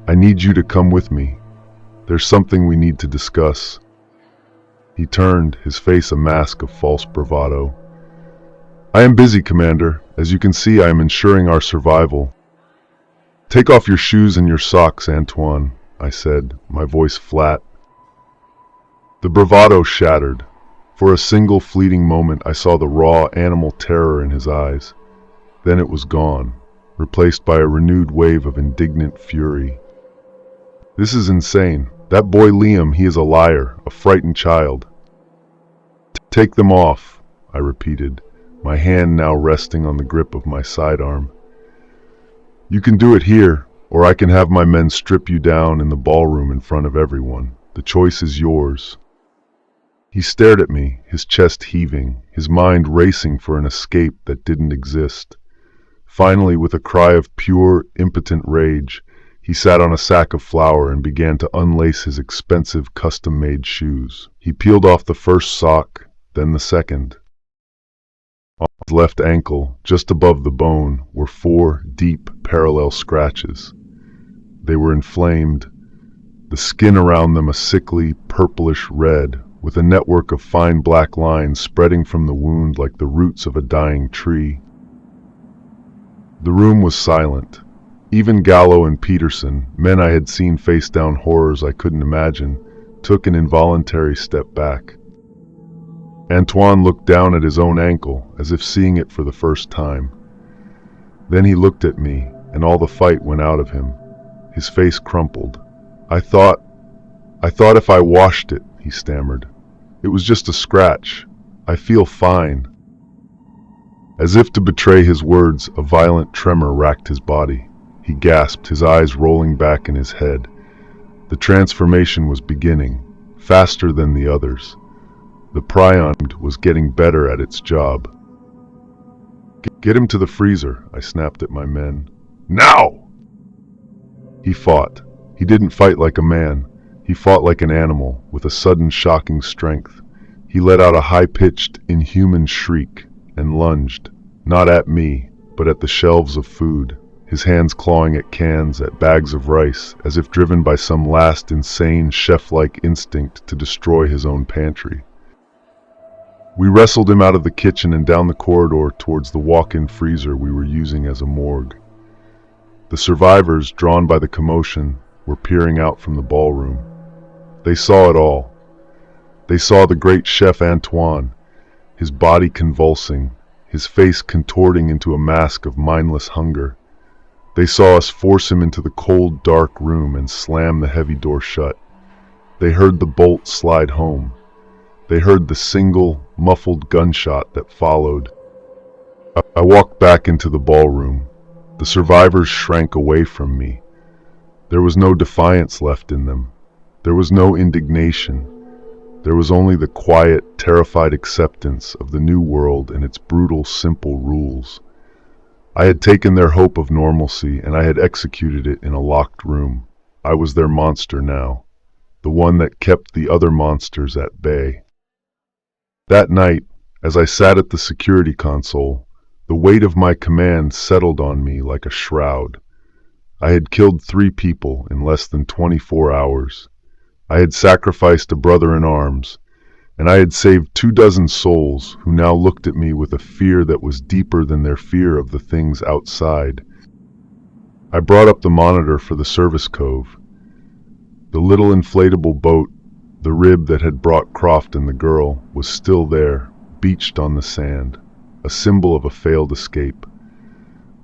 "I need you to come with me. There's something we need to discuss." He turned, his face a mask of false bravado. "I am busy, Commander. As you can see, I am ensuring our survival." "Take off your shoes and your socks, Antoine," I said, my voice flat. The bravado shattered. For a single fleeting moment, I saw the raw animal terror in his eyes. Then it was gone, replaced by a renewed wave of indignant fury. "This is insane. That boy Liam, he is a liar, a frightened child." "Take them off," I repeated, my hand now resting on the grip of my sidearm. "You can do it here, or I can have my men strip you down in the ballroom in front of everyone. The choice is yours." He stared at me, his chest heaving, his mind racing for an escape that didn't exist. Finally, with a cry of pure, impotent rage, he sat on a sack of flour and began to unlace his expensive, custom-made shoes. He peeled off the first sock, then the second. On his left ankle, just above the bone, were 4 deep, parallel scratches. They were inflamed, the skin around them a sickly, purplish red, with a network of fine black lines spreading from the wound like the roots of a dying tree. The room was silent. Even Gallo and Peterson, men I had seen face down horrors I couldn't imagine, took an involuntary step back. Antoine looked down at his own ankle, as if seeing it for the first time. Then he looked at me, and all the fight went out of him. His face crumpled. I thought if I washed it," he stammered. "It was just a scratch. I feel fine." As if to betray his words, a violent tremor racked his body. He gasped, his eyes rolling back in his head. The transformation was beginning, faster than the others. The prion was getting better at its job. "Get him to the freezer," I snapped at my men. "Now!" He fought. He didn't fight like a man. He fought like an animal, with a sudden shocking strength. He let out a high-pitched, inhuman shriek, and lunged, not at me, but at the shelves of food, his hands clawing at cans, at bags of rice, as if driven by some last insane chef-like instinct to destroy his own pantry. We wrestled him out of the kitchen and down the corridor towards the walk-in freezer we were using as a morgue. The survivors, drawn by the commotion, were peering out from the ballroom. They saw it all. They saw the great chef Antoine, his body convulsing, his face contorting into a mask of mindless hunger. They saw us force him into the cold, dark room and slam the heavy door shut. They heard the bolt slide home. They heard the single, muffled gunshot that followed. I walked back into the ballroom. The survivors shrank away from me. There was no defiance left in them. There was no indignation. There was only the quiet, terrified acceptance of the new world and its brutal, simple rules. I had taken their hope of normalcy and I had executed it in a locked room. I was their monster now, the one that kept the other monsters at bay. That night, as I sat at the security console, the weight of my command settled on me like a shroud. I had killed 3 people in less than 24 hours. I had sacrificed a brother in arms, and I had saved 24 souls who now looked at me with a fear that was deeper than their fear of the things outside. I brought up the monitor for the service cove. The little inflatable boat, the rib that had brought Croft and the girl, was still there, beached on the sand, a symbol of a failed escape.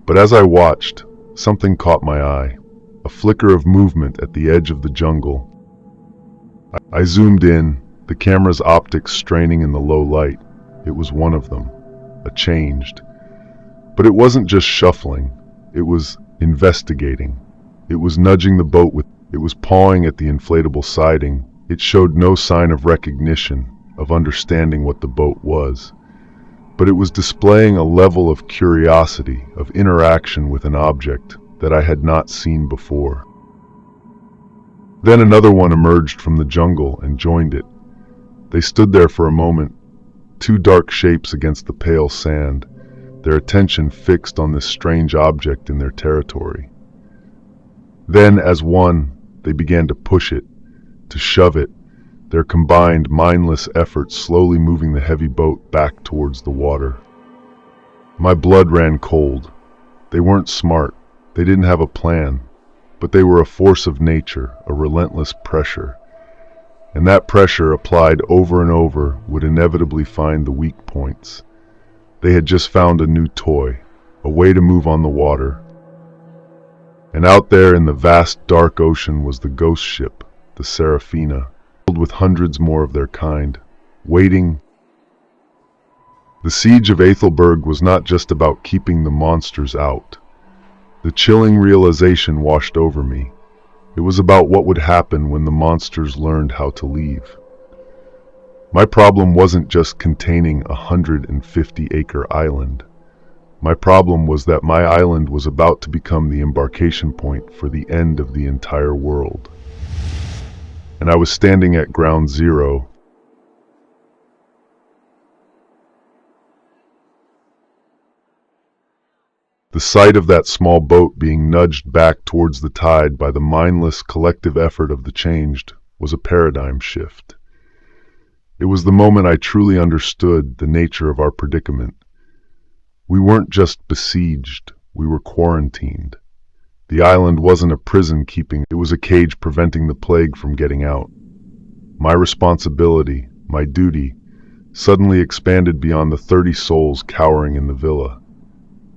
But as I watched, something caught my eye, a flicker of movement at the edge of the jungle. I zoomed in, the camera's optics straining in the low light. It was one of them, a changed. But it wasn't just shuffling, it was investigating. It was nudging the boat it was pawing at the inflatable siding. It showed no sign of recognition, of understanding what the boat was. But it was displaying a level of curiosity, of interaction with an object that I had not seen before. Then another one emerged from the jungle and joined it. They stood there for a moment, 2 dark shapes against the pale sand, their attention fixed on this strange object in their territory. Then, as one, they began to push it, to shove it, their combined, mindless efforts slowly moving the heavy boat back towards the water. My blood ran cold. They weren't smart, they didn't have a plan, but they were a force of nature, a relentless pressure. And that pressure, applied over and over, would inevitably find the weak points. They had just found a new toy, a way to move on the water. And out there in the vast dark ocean was the ghost ship, the Seraphina, filled with hundreds more of their kind, waiting. The siege of Aethelberg was not just about keeping the monsters out. The chilling realization washed over me. It was about what would happen when the monsters learned how to leave. My problem wasn't just containing a 150-acre island. My problem was that my island was about to become the embarkation point for the end of the entire world. And I was standing at ground zero. The sight of that small boat being nudged back towards the tide by the mindless collective effort of the changed was a paradigm shift. It was the moment I truly understood the nature of our predicament. We weren't just besieged, we were quarantined. The island wasn't a prison keeping, it was a cage preventing the plague from getting out. My responsibility, my duty, suddenly expanded beyond the 30 souls cowering in the villa.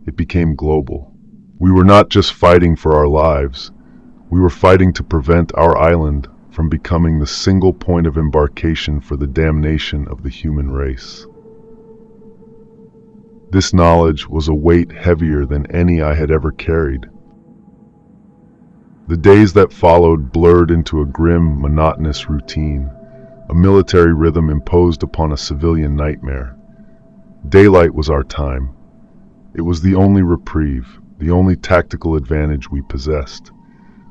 It became global. We were not just fighting for our lives, we were fighting to prevent our island from becoming the single point of embarkation for the damnation of the human race. This knowledge was a weight heavier than any I had ever carried. The days that followed blurred into a grim, monotonous routine, a military rhythm imposed upon a civilian nightmare. Daylight was our time. It was the only reprieve, the only tactical advantage we possessed.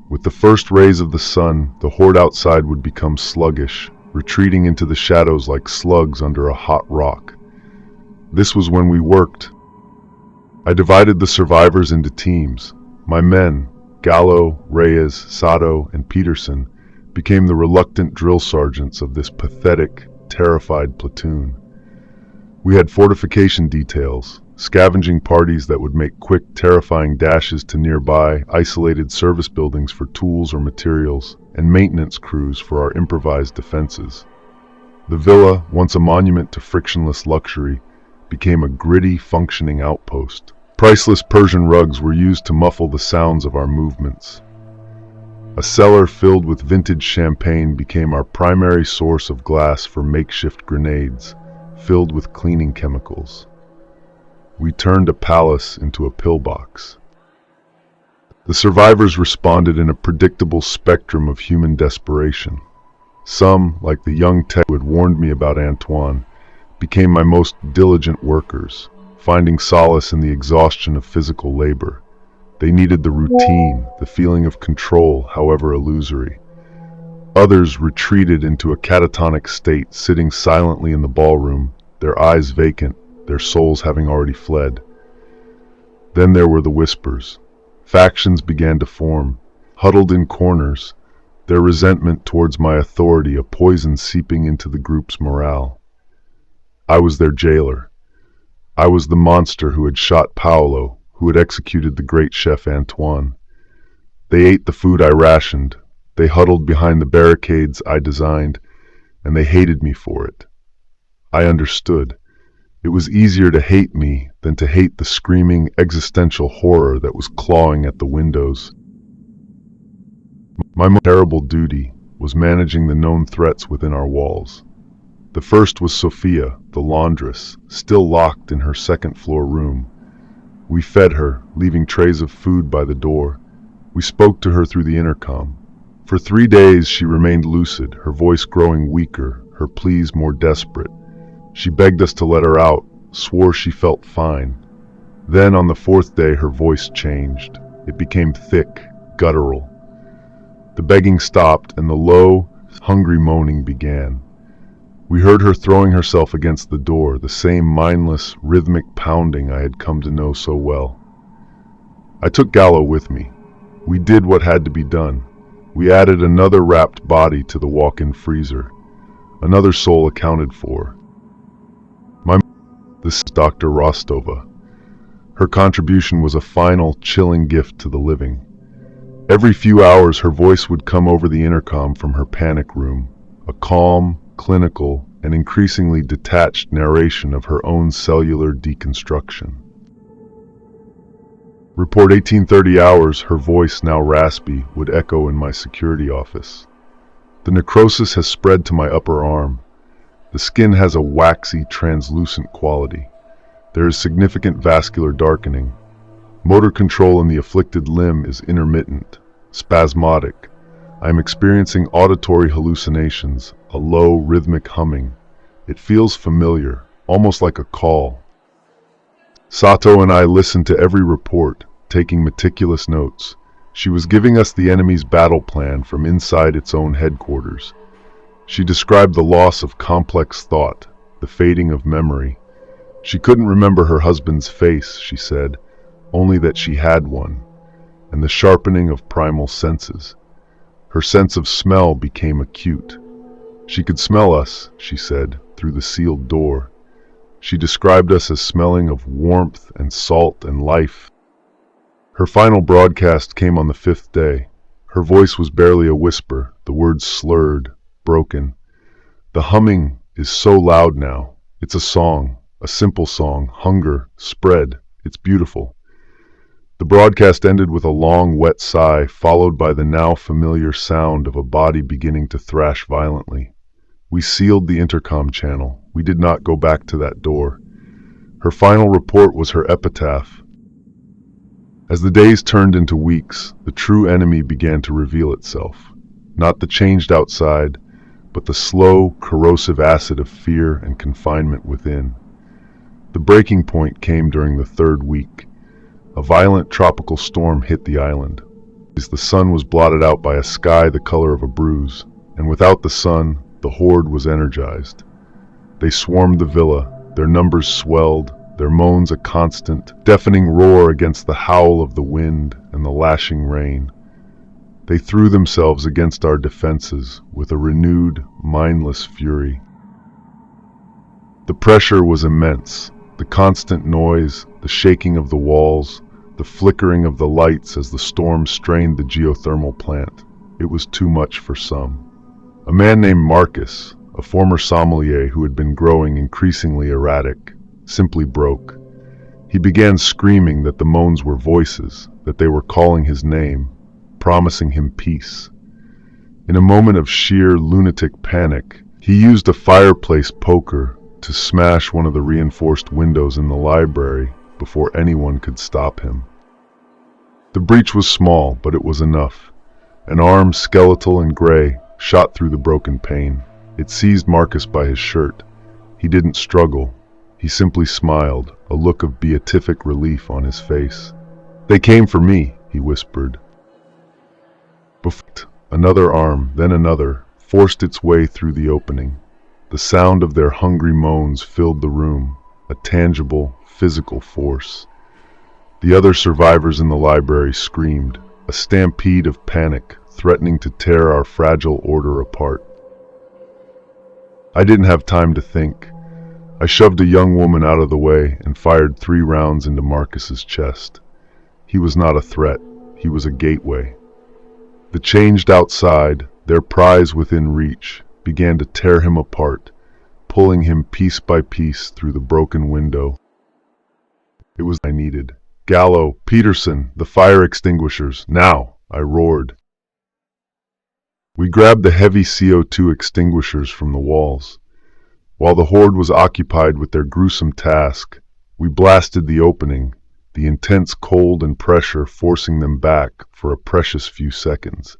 With the first rays of the sun, the horde outside would become sluggish, retreating into the shadows like slugs under a hot rock. This was when we worked. I divided the survivors into teams. My men, Gallo, Reyes, Sato, and Peterson, became the reluctant drill sergeants of this pathetic, terrified platoon. We had fortification details, scavenging parties that would make quick, terrifying dashes to nearby, isolated service buildings for tools or materials, and maintenance crews for our improvised defenses. The villa, once a monument to frictionless luxury, became a gritty, functioning outpost. Priceless Persian rugs were used to muffle the sounds of our movements. A cellar filled with vintage champagne became our primary source of glass for makeshift grenades, filled with cleaning chemicals. We turned a palace into a pillbox. The survivors responded in a predictable spectrum of human desperation. Some, like the young tech who had warned me about Antoine, became my most diligent workers, finding solace in the exhaustion of physical labor. They needed the routine, the feeling of control, however illusory. Others retreated into a catatonic state, sitting silently in the ballroom, their eyes vacant, their souls having already fled. Then there were the whispers. Factions began to form, huddled in corners, their resentment towards my authority a poison seeping into the group's morale. I was their jailer. I was the monster who had shot Paolo, who had executed the great chef Antoine. They ate the food I rationed, they huddled behind the barricades I designed, and they hated me for it. I understood. It was easier to hate me than to hate the screaming existential horror that was clawing at the windows. My most terrible duty was managing the known threats within our walls. The first was Sophia, the laundress, still locked in her second-floor room. We fed her, leaving trays of food by the door. We spoke to her through the intercom. For 3 days she remained lucid, her voice growing weaker, her pleas more desperate. She begged us to let her out, swore she felt fine. Then on the 4th day her voice changed. It became thick, guttural. The begging stopped and the low, hungry moaning began. We heard her throwing herself against the door, the same mindless, rhythmic pounding I had come to know so well. I took Gallo with me. We did what had to be done. We added another wrapped body to the walk-in freezer. Another soul accounted for. This is Dr. Rostova. Her contribution was a final, chilling gift to the living. Every few hours her voice would come over the intercom from her panic room, a calm, clinical, and increasingly detached narration of her own cellular deconstruction. Report 1830 hours, her voice, now raspy, would echo in my security office. The necrosis has spread to my upper arm. The skin has a waxy, translucent quality. There is significant vascular darkening. Motor control in the afflicted limb is intermittent, spasmodic. I am experiencing auditory hallucinations, a low, rhythmic humming. It feels familiar, almost like a call. Sato and I listened to every report, taking meticulous notes. She was giving us the enemy's battle plan from inside its own headquarters. She described the loss of complex thought, the fading of memory. She couldn't remember her husband's face, she said, only that she had one, and the sharpening of primal senses. Her sense of smell became acute. She could smell us, she said, through the sealed door. She described us as smelling of warmth and salt and life. Her final broadcast came on the 5th day. Her voice was barely a whisper, the words slurred, broken. The humming is so loud now. It's a song, a simple song, hunger, spread. It's beautiful. The broadcast ended with a long, wet sigh, followed by the now familiar sound of a body beginning to thrash violently. We sealed the intercom channel. We did not go back to that door. Her final report was her epitaph. As the days turned into weeks, the true enemy began to reveal itself. Not the changed outside, but the slow, corrosive acid of fear and confinement within. The breaking point came during the 3rd week. A violent tropical storm hit the island. The sun was blotted out by a sky the color of a bruise, and without the sun, the horde was energized. They swarmed the villa, their numbers swelled, their moans a constant, deafening roar against the howl of the wind and the lashing rain. They threw themselves against our defenses with a renewed, mindless fury. The pressure was immense, the constant noise, the shaking of the walls, the flickering of the lights as the storm strained the geothermal plant. It was too much for some. A man named Marcus, a former sommelier who had been growing increasingly erratic, simply broke. He began screaming that the moans were voices, that they were calling his name, promising him peace. In a moment of sheer lunatic panic, he used a fireplace poker to smash one of the reinforced windows in the library before anyone could stop him. The breach was small, but it was enough. An arm, skeletal and gray, shot through the broken pane. It seized Marcus by his shirt. He didn't struggle. He simply smiled, a look of beatific relief on his face. "They came for me," he whispered. Another arm, then another, forced its way through the opening. The sound of their hungry moans filled the room, a tangible, physical force. The other survivors in the library screamed, a stampede of panic threatening to tear our fragile order apart. I didn't have time to think. I shoved a young woman out of the way and fired 3 rounds into Marcus's chest. He was not a threat. He was a gateway. The changed outside, their prize within reach, began to tear him apart, pulling him piece by piece through the broken window. It was I needed. "Gallo, Peterson, the fire extinguishers, now!" I roared. We grabbed the heavy CO2 extinguishers from the walls. While the horde was occupied with their gruesome task, we blasted the opening, the intense cold and pressure forcing them back for a precious few seconds.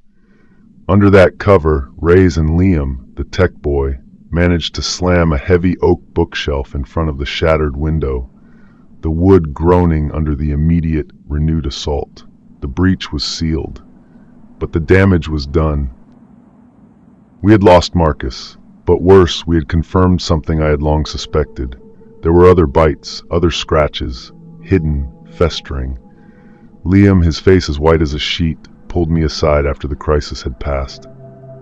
Under that cover, Reyes and Liam, the tech boy, managed to slam a heavy oak bookshelf in front of the shattered window, the wood groaning under the immediate, renewed assault. The breach was sealed, but the damage was done. We had lost Marcus, but worse, we had confirmed something I had long suspected. There were other bites, other scratches, hidden, festering. Liam, his face as white as a sheet, pulled me aside after the crisis had passed.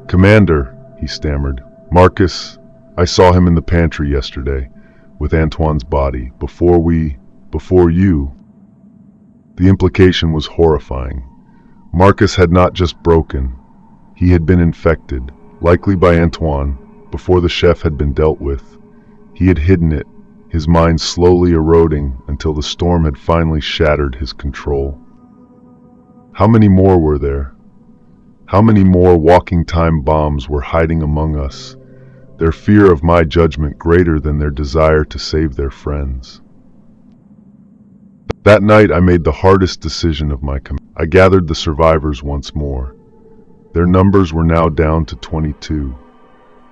"Commander," he stammered, "Marcus, I saw him in the pantry yesterday, with Antoine's body, before you." The implication was horrifying. Marcus had not just broken. He had been infected, likely by Antoine, before the chef had been dealt with. He had hidden it, his mind slowly eroding until the storm had finally shattered his control. How many more were there? How many more walking time bombs were hiding among us, their fear of my judgment greater than their desire to save their friends? That night I made the hardest decision of my career. I gathered the survivors once more. Their numbers were now down to 22.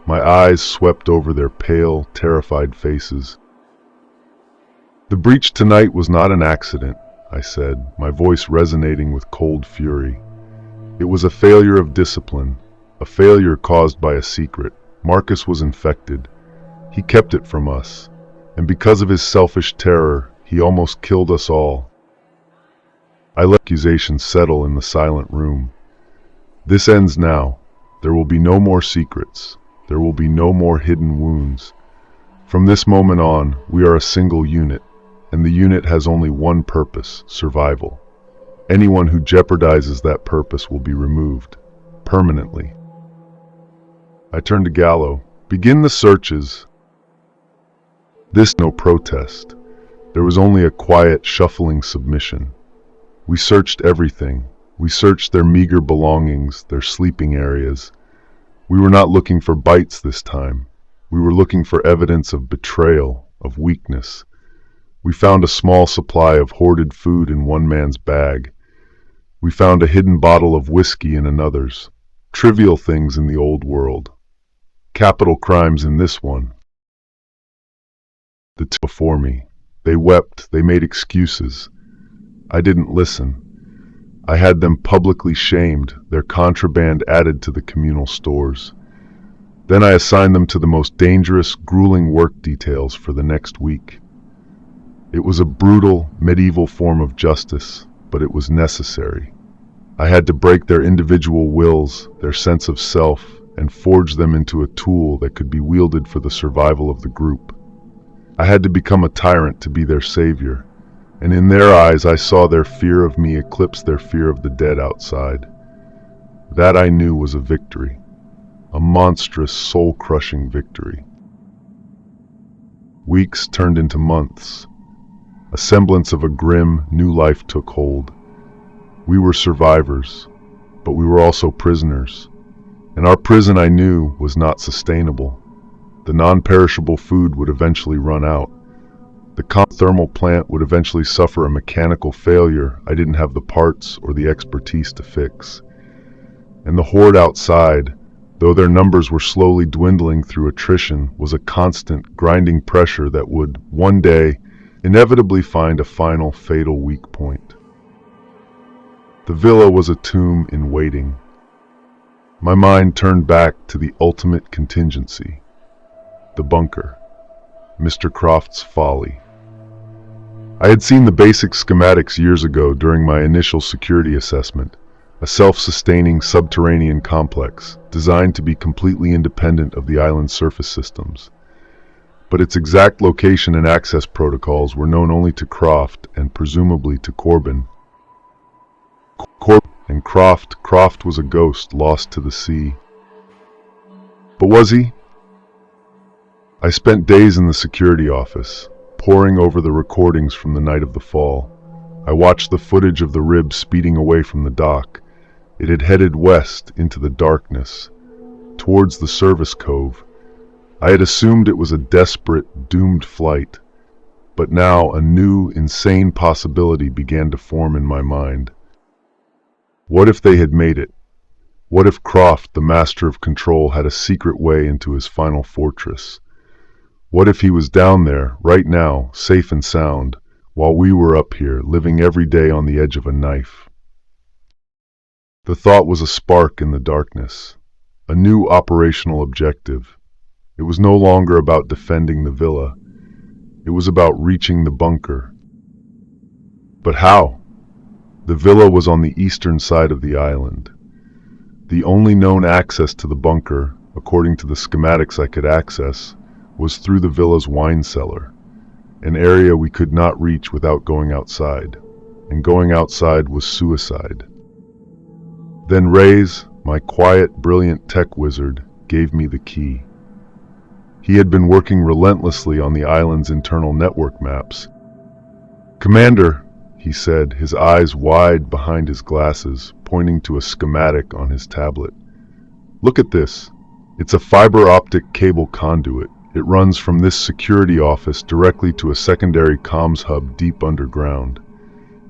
My eyes swept over their pale, terrified faces. "The breach tonight was not an accident," I said, my voice resonating with cold fury. "It was a failure of discipline, a failure caused by a secret. Marcus was infected. He kept it from us, and because of his selfish terror, he almost killed us all." I let accusations settle in the silent room. This ends now. There will be no more secrets. There will be no more hidden wounds. From this moment on, we are a single unit, and the unit has only one purpose: survival. Anyone who jeopardizes that purpose will be removed, permanently. I turned to Gallo. "Begin the searches." This no protest. There was only a quiet, shuffling submission. We searched everything. We searched their meager belongings, their sleeping areas. We were not looking for bites this time. We were looking for evidence of betrayal, of weakness. We found a small supply of hoarded food in one man's bag. We found a hidden bottle of whiskey in another's. Trivial things in the old world. Capital crimes in this one. The two before me. They wept, they made excuses. I didn't listen. I had them publicly shamed, their contraband added to the communal stores. Then I assigned them to the most dangerous, grueling work details for the next week. It was a brutal, medieval form of justice, but it was necessary. I had to break their individual wills, their sense of self, and forge them into a tool that could be wielded for the survival of the group. I had to become a tyrant to be their savior, and in their eyes I saw their fear of me eclipse their fear of the dead outside. That I knew was a victory, a monstrous, soul-crushing victory. Weeks turned into months. A semblance of a grim, new life took hold. We were survivors, but we were also prisoners, and our prison, I knew, was not sustainable. The non-perishable food would eventually run out. The thermal plant would eventually suffer a mechanical failure I didn't have the parts or the expertise to fix. And the horde outside, though their numbers were slowly dwindling through attrition, was a constant, grinding pressure that would, one day, inevitably find a final, fatal weak point. The villa was a tomb in waiting. My mind turned back to the ultimate contingency. The bunker. Mr. Croft's folly. I had seen the basic schematics years ago during my initial security assessment, a self-sustaining subterranean complex designed to be completely independent of the island's surface systems. But its exact location and access protocols were known only to Croft and presumably to Corbin. Croft was a ghost lost to the sea. But was he? I spent days in the security office, poring over the recordings from the night of the fall. I watched the footage of the rib speeding away from the dock. It had headed west into the darkness, towards the service cove. I had assumed it was a desperate, doomed flight, but now a new, insane possibility began to form in my mind. What if they had made it? What if Croft, the master of control, had a secret way into his final fortress? What if he was down there, right now, safe and sound, while we were up here, living every day on the edge of a knife? The thought was a spark in the darkness, a new operational objective. It was no longer about defending the villa. It was about reaching the bunker. But how? The villa was on the eastern side of the island. The only known access to the bunker, according to the schematics I could access, was through the villa's wine cellar, an area we could not reach without going outside, and going outside was suicide. Then Reyes, my quiet, brilliant tech wizard, gave me the key. He had been working relentlessly on the island's internal network maps. "Commander," he said, his eyes wide behind his glasses, pointing to a schematic on his tablet. "Look at this. It's a fiber optic cable conduit. It runs from this security office directly to a secondary comms hub deep underground.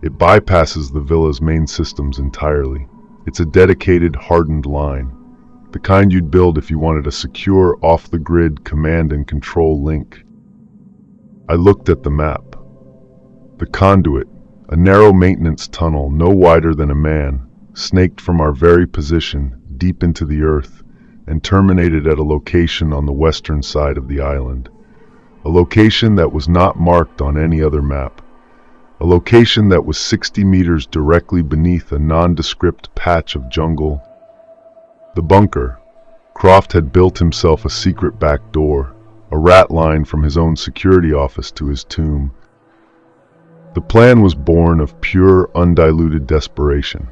It bypasses the villa's main systems entirely. It's a dedicated, hardened line, the kind you'd build if you wanted a secure, off-the-grid command and control link." I looked at the map. The conduit, a narrow maintenance tunnel no wider than a man, snaked from our very position deep into the earth and terminated at a location on the western side of the island. A location that was not marked on any other map. A location that was 60 meters directly beneath a nondescript patch of jungle. The bunker. Croft had built himself a secret back door, a rat line from his own security office to his tomb. The plan was born of pure, undiluted desperation.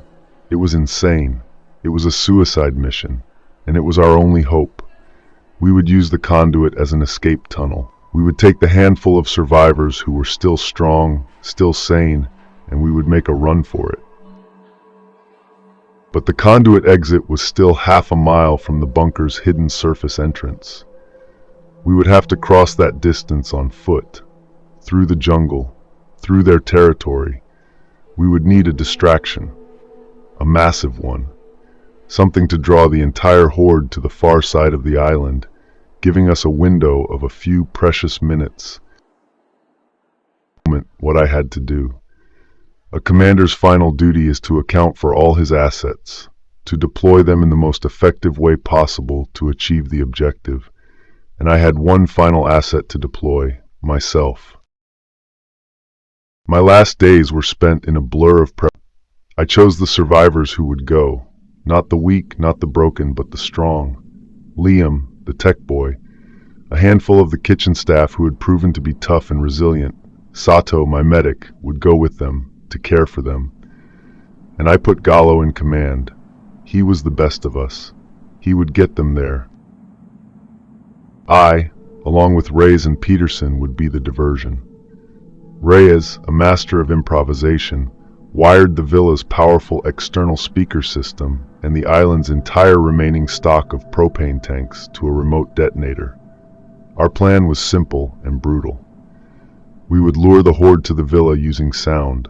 It was insane. It was a suicide mission, and it was our only hope. We would use the conduit as an escape tunnel. We would take the handful of survivors who were still strong, still sane, and we would make a run for it. But the conduit exit was still half a mile from the bunker's hidden surface entrance. We would have to cross that distance on foot, through the jungle, through their territory. We would need a distraction, a massive one, something to draw the entire horde to the far side of the island, giving us a window of a few precious minutes. What I had to do. A commander's final duty is to account for all his assets, to deploy them in the most effective way possible to achieve the objective. And I had one final asset to deploy, myself. My last days were spent in a blur of prep. I chose the survivors who would go, not the weak, not the broken, but the strong. Liam, the tech boy, a handful of the kitchen staff who had proven to be tough and resilient. Sato, my medic, would go with them, to care for them. And I put Gallo in command. He was the best of us. He would get them there. I, along with Reyes and Peterson, would be the diversion. Reyes, a master of improvisation, wired the villa's powerful external speaker system and the island's entire remaining stock of propane tanks to a remote detonator. Our plan was simple and brutal. We would lure the horde to the villa using sound.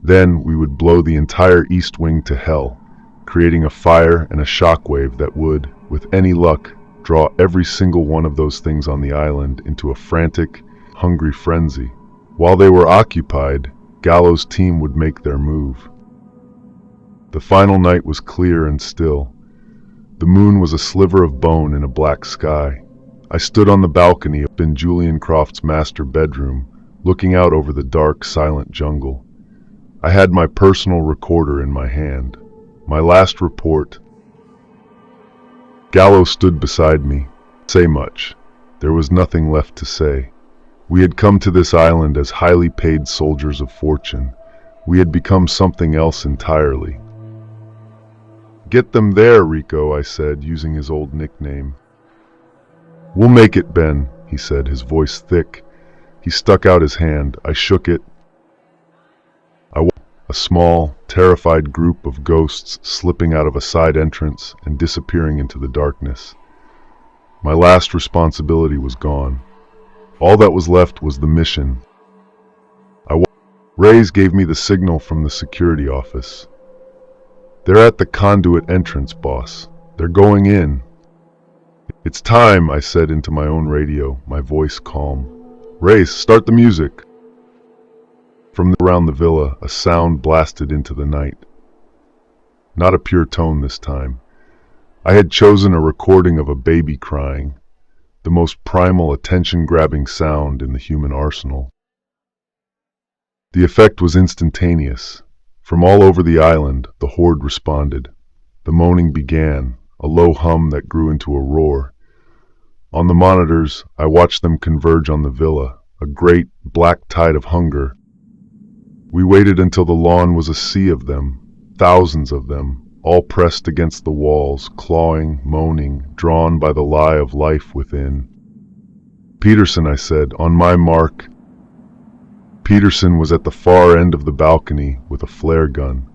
Then we would blow the entire east wing to hell, creating a fire and a shockwave that would, with any luck, draw every single one of those things on the island into a frantic, hungry frenzy. While they were occupied, Gallo's team would make their move. The final night was clear and still. The moon was a sliver of bone in a black sky. I stood on the balcony up in Julian Croft's master bedroom, looking out over the dark, silent jungle. I had my personal recorder in my hand. My last report. Gallo stood beside me. Say much. There was nothing left to say. We had come to this island as highly paid soldiers of fortune. We had become something else entirely. "Get them there, Rico," I said, using his old nickname. "We'll make it, Ben," he said, his voice thick. He stuck out his hand. I shook it. A small, terrified group of ghosts slipping out of a side entrance and disappearing into the darkness. My last responsibility was gone. All that was left was the mission. Reyes gave me the signal from the security office. "They're at the conduit entrance, boss. They're going in." "It's time," I said into my own radio, my voice calm. "Reyes, start the music." From around the villa, a sound blasted into the night. Not a pure tone this time. I had chosen a recording of a baby crying, the most primal, attention-grabbing sound in the human arsenal. The effect was instantaneous. From all over the island, the horde responded. The moaning began, a low hum that grew into a roar. On the monitors, I watched them converge on the villa, a great, black tide of hunger. We waited until the lawn was a sea of them, thousands of them, all pressed against the walls, clawing, moaning, drawn by the lie of life within. "Peterson," I said, "on my mark." Peterson was at the far end of the balcony with a flare gun.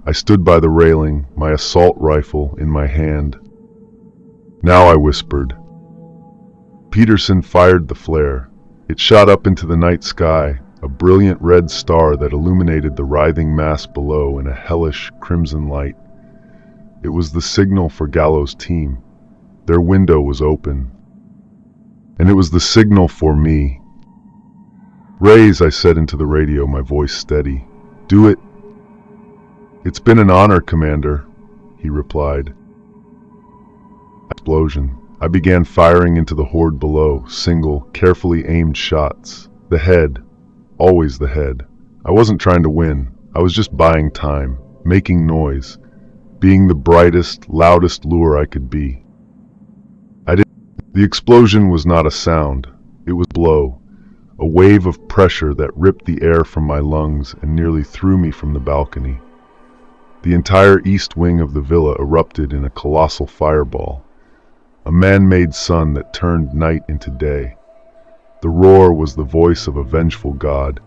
I stood by the railing, my assault rifle in my hand. "Now," I whispered. Peterson fired the flare. It shot up into the night sky, a brilliant red star that illuminated the writhing mass below in a hellish crimson light. It was the signal for Gallo's team. Their window was open. And it was the signal for me. "Reyes," I said into the radio, my voice steady. "Do it." "It's been an honor, Commander," he replied. Explosion. I began firing into the horde below, single, carefully aimed shots. The head. Always the head. I wasn't trying to win. I was just buying time, making noise, being the brightest, loudest lure I could be. The explosion was not a sound. It was a blow, a wave of pressure that ripped the air from my lungs and nearly threw me from the balcony. The entire east wing of the villa erupted in a colossal fireball, a man-made sun that turned night into day. The roar was the voice of a vengeful god.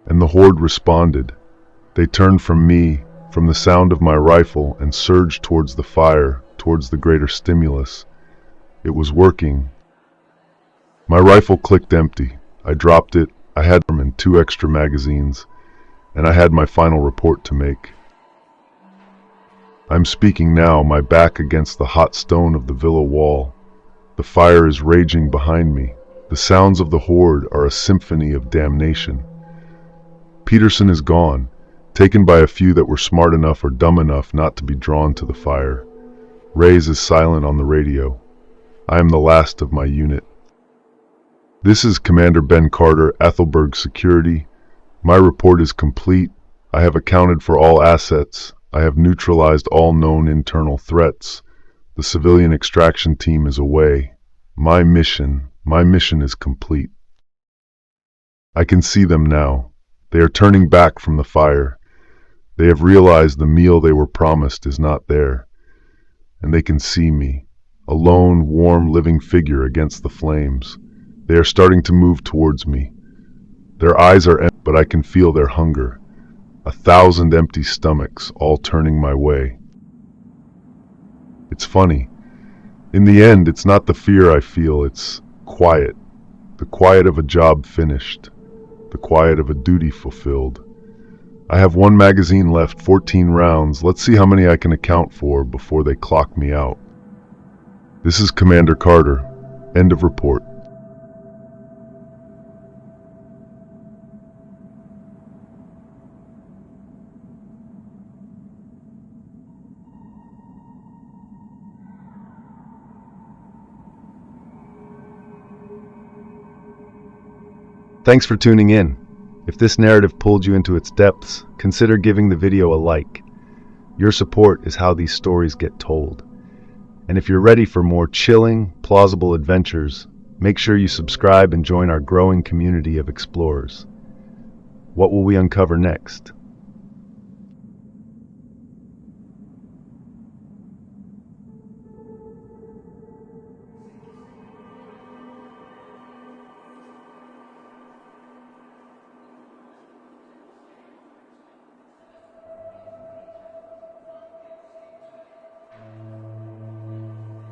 And the horde responded. They turned from me, from the sound of my rifle, and surged towards the fire, towards the greater stimulus. It was working. My rifle clicked empty. I dropped it. I had them in 2 extra magazines, and I had my final report to make. I'm speaking now, my back against the hot stone of the villa wall. The fire is raging behind me. The sounds of the horde are a symphony of damnation. Peterson is gone, taken by a few that were smart enough or dumb enough not to be drawn to the fire. Reyes is silent on the radio. I am the last of my unit. "This is Commander Ben Carter, Ethelberg Security. My report is complete. I have accounted for all assets. I have neutralized all known internal threats. The civilian extraction team is away. My mission is complete." I can see them now. They are turning back from the fire. They have realized the meal they were promised is not there. And they can see me, a lone, warm, living figure against the flames. They are starting to move towards me. Their eyes are empty, but I can feel their hunger. 1,000 empty stomachs, all turning my way. It's funny. In the end, it's not the fear I feel, it's quiet. The quiet of a job finished. The quiet of a duty fulfilled. I have one magazine left, 14 rounds. Let's see how many I can account for before they clock me out. This is Commander Carter. End of report. Thanks for tuning in. If this narrative pulled you into its depths, consider giving the video a like. Your support is how these stories get told. And if you're ready for more chilling, plausible adventures, make sure you subscribe and join our growing community of explorers. What will we uncover next?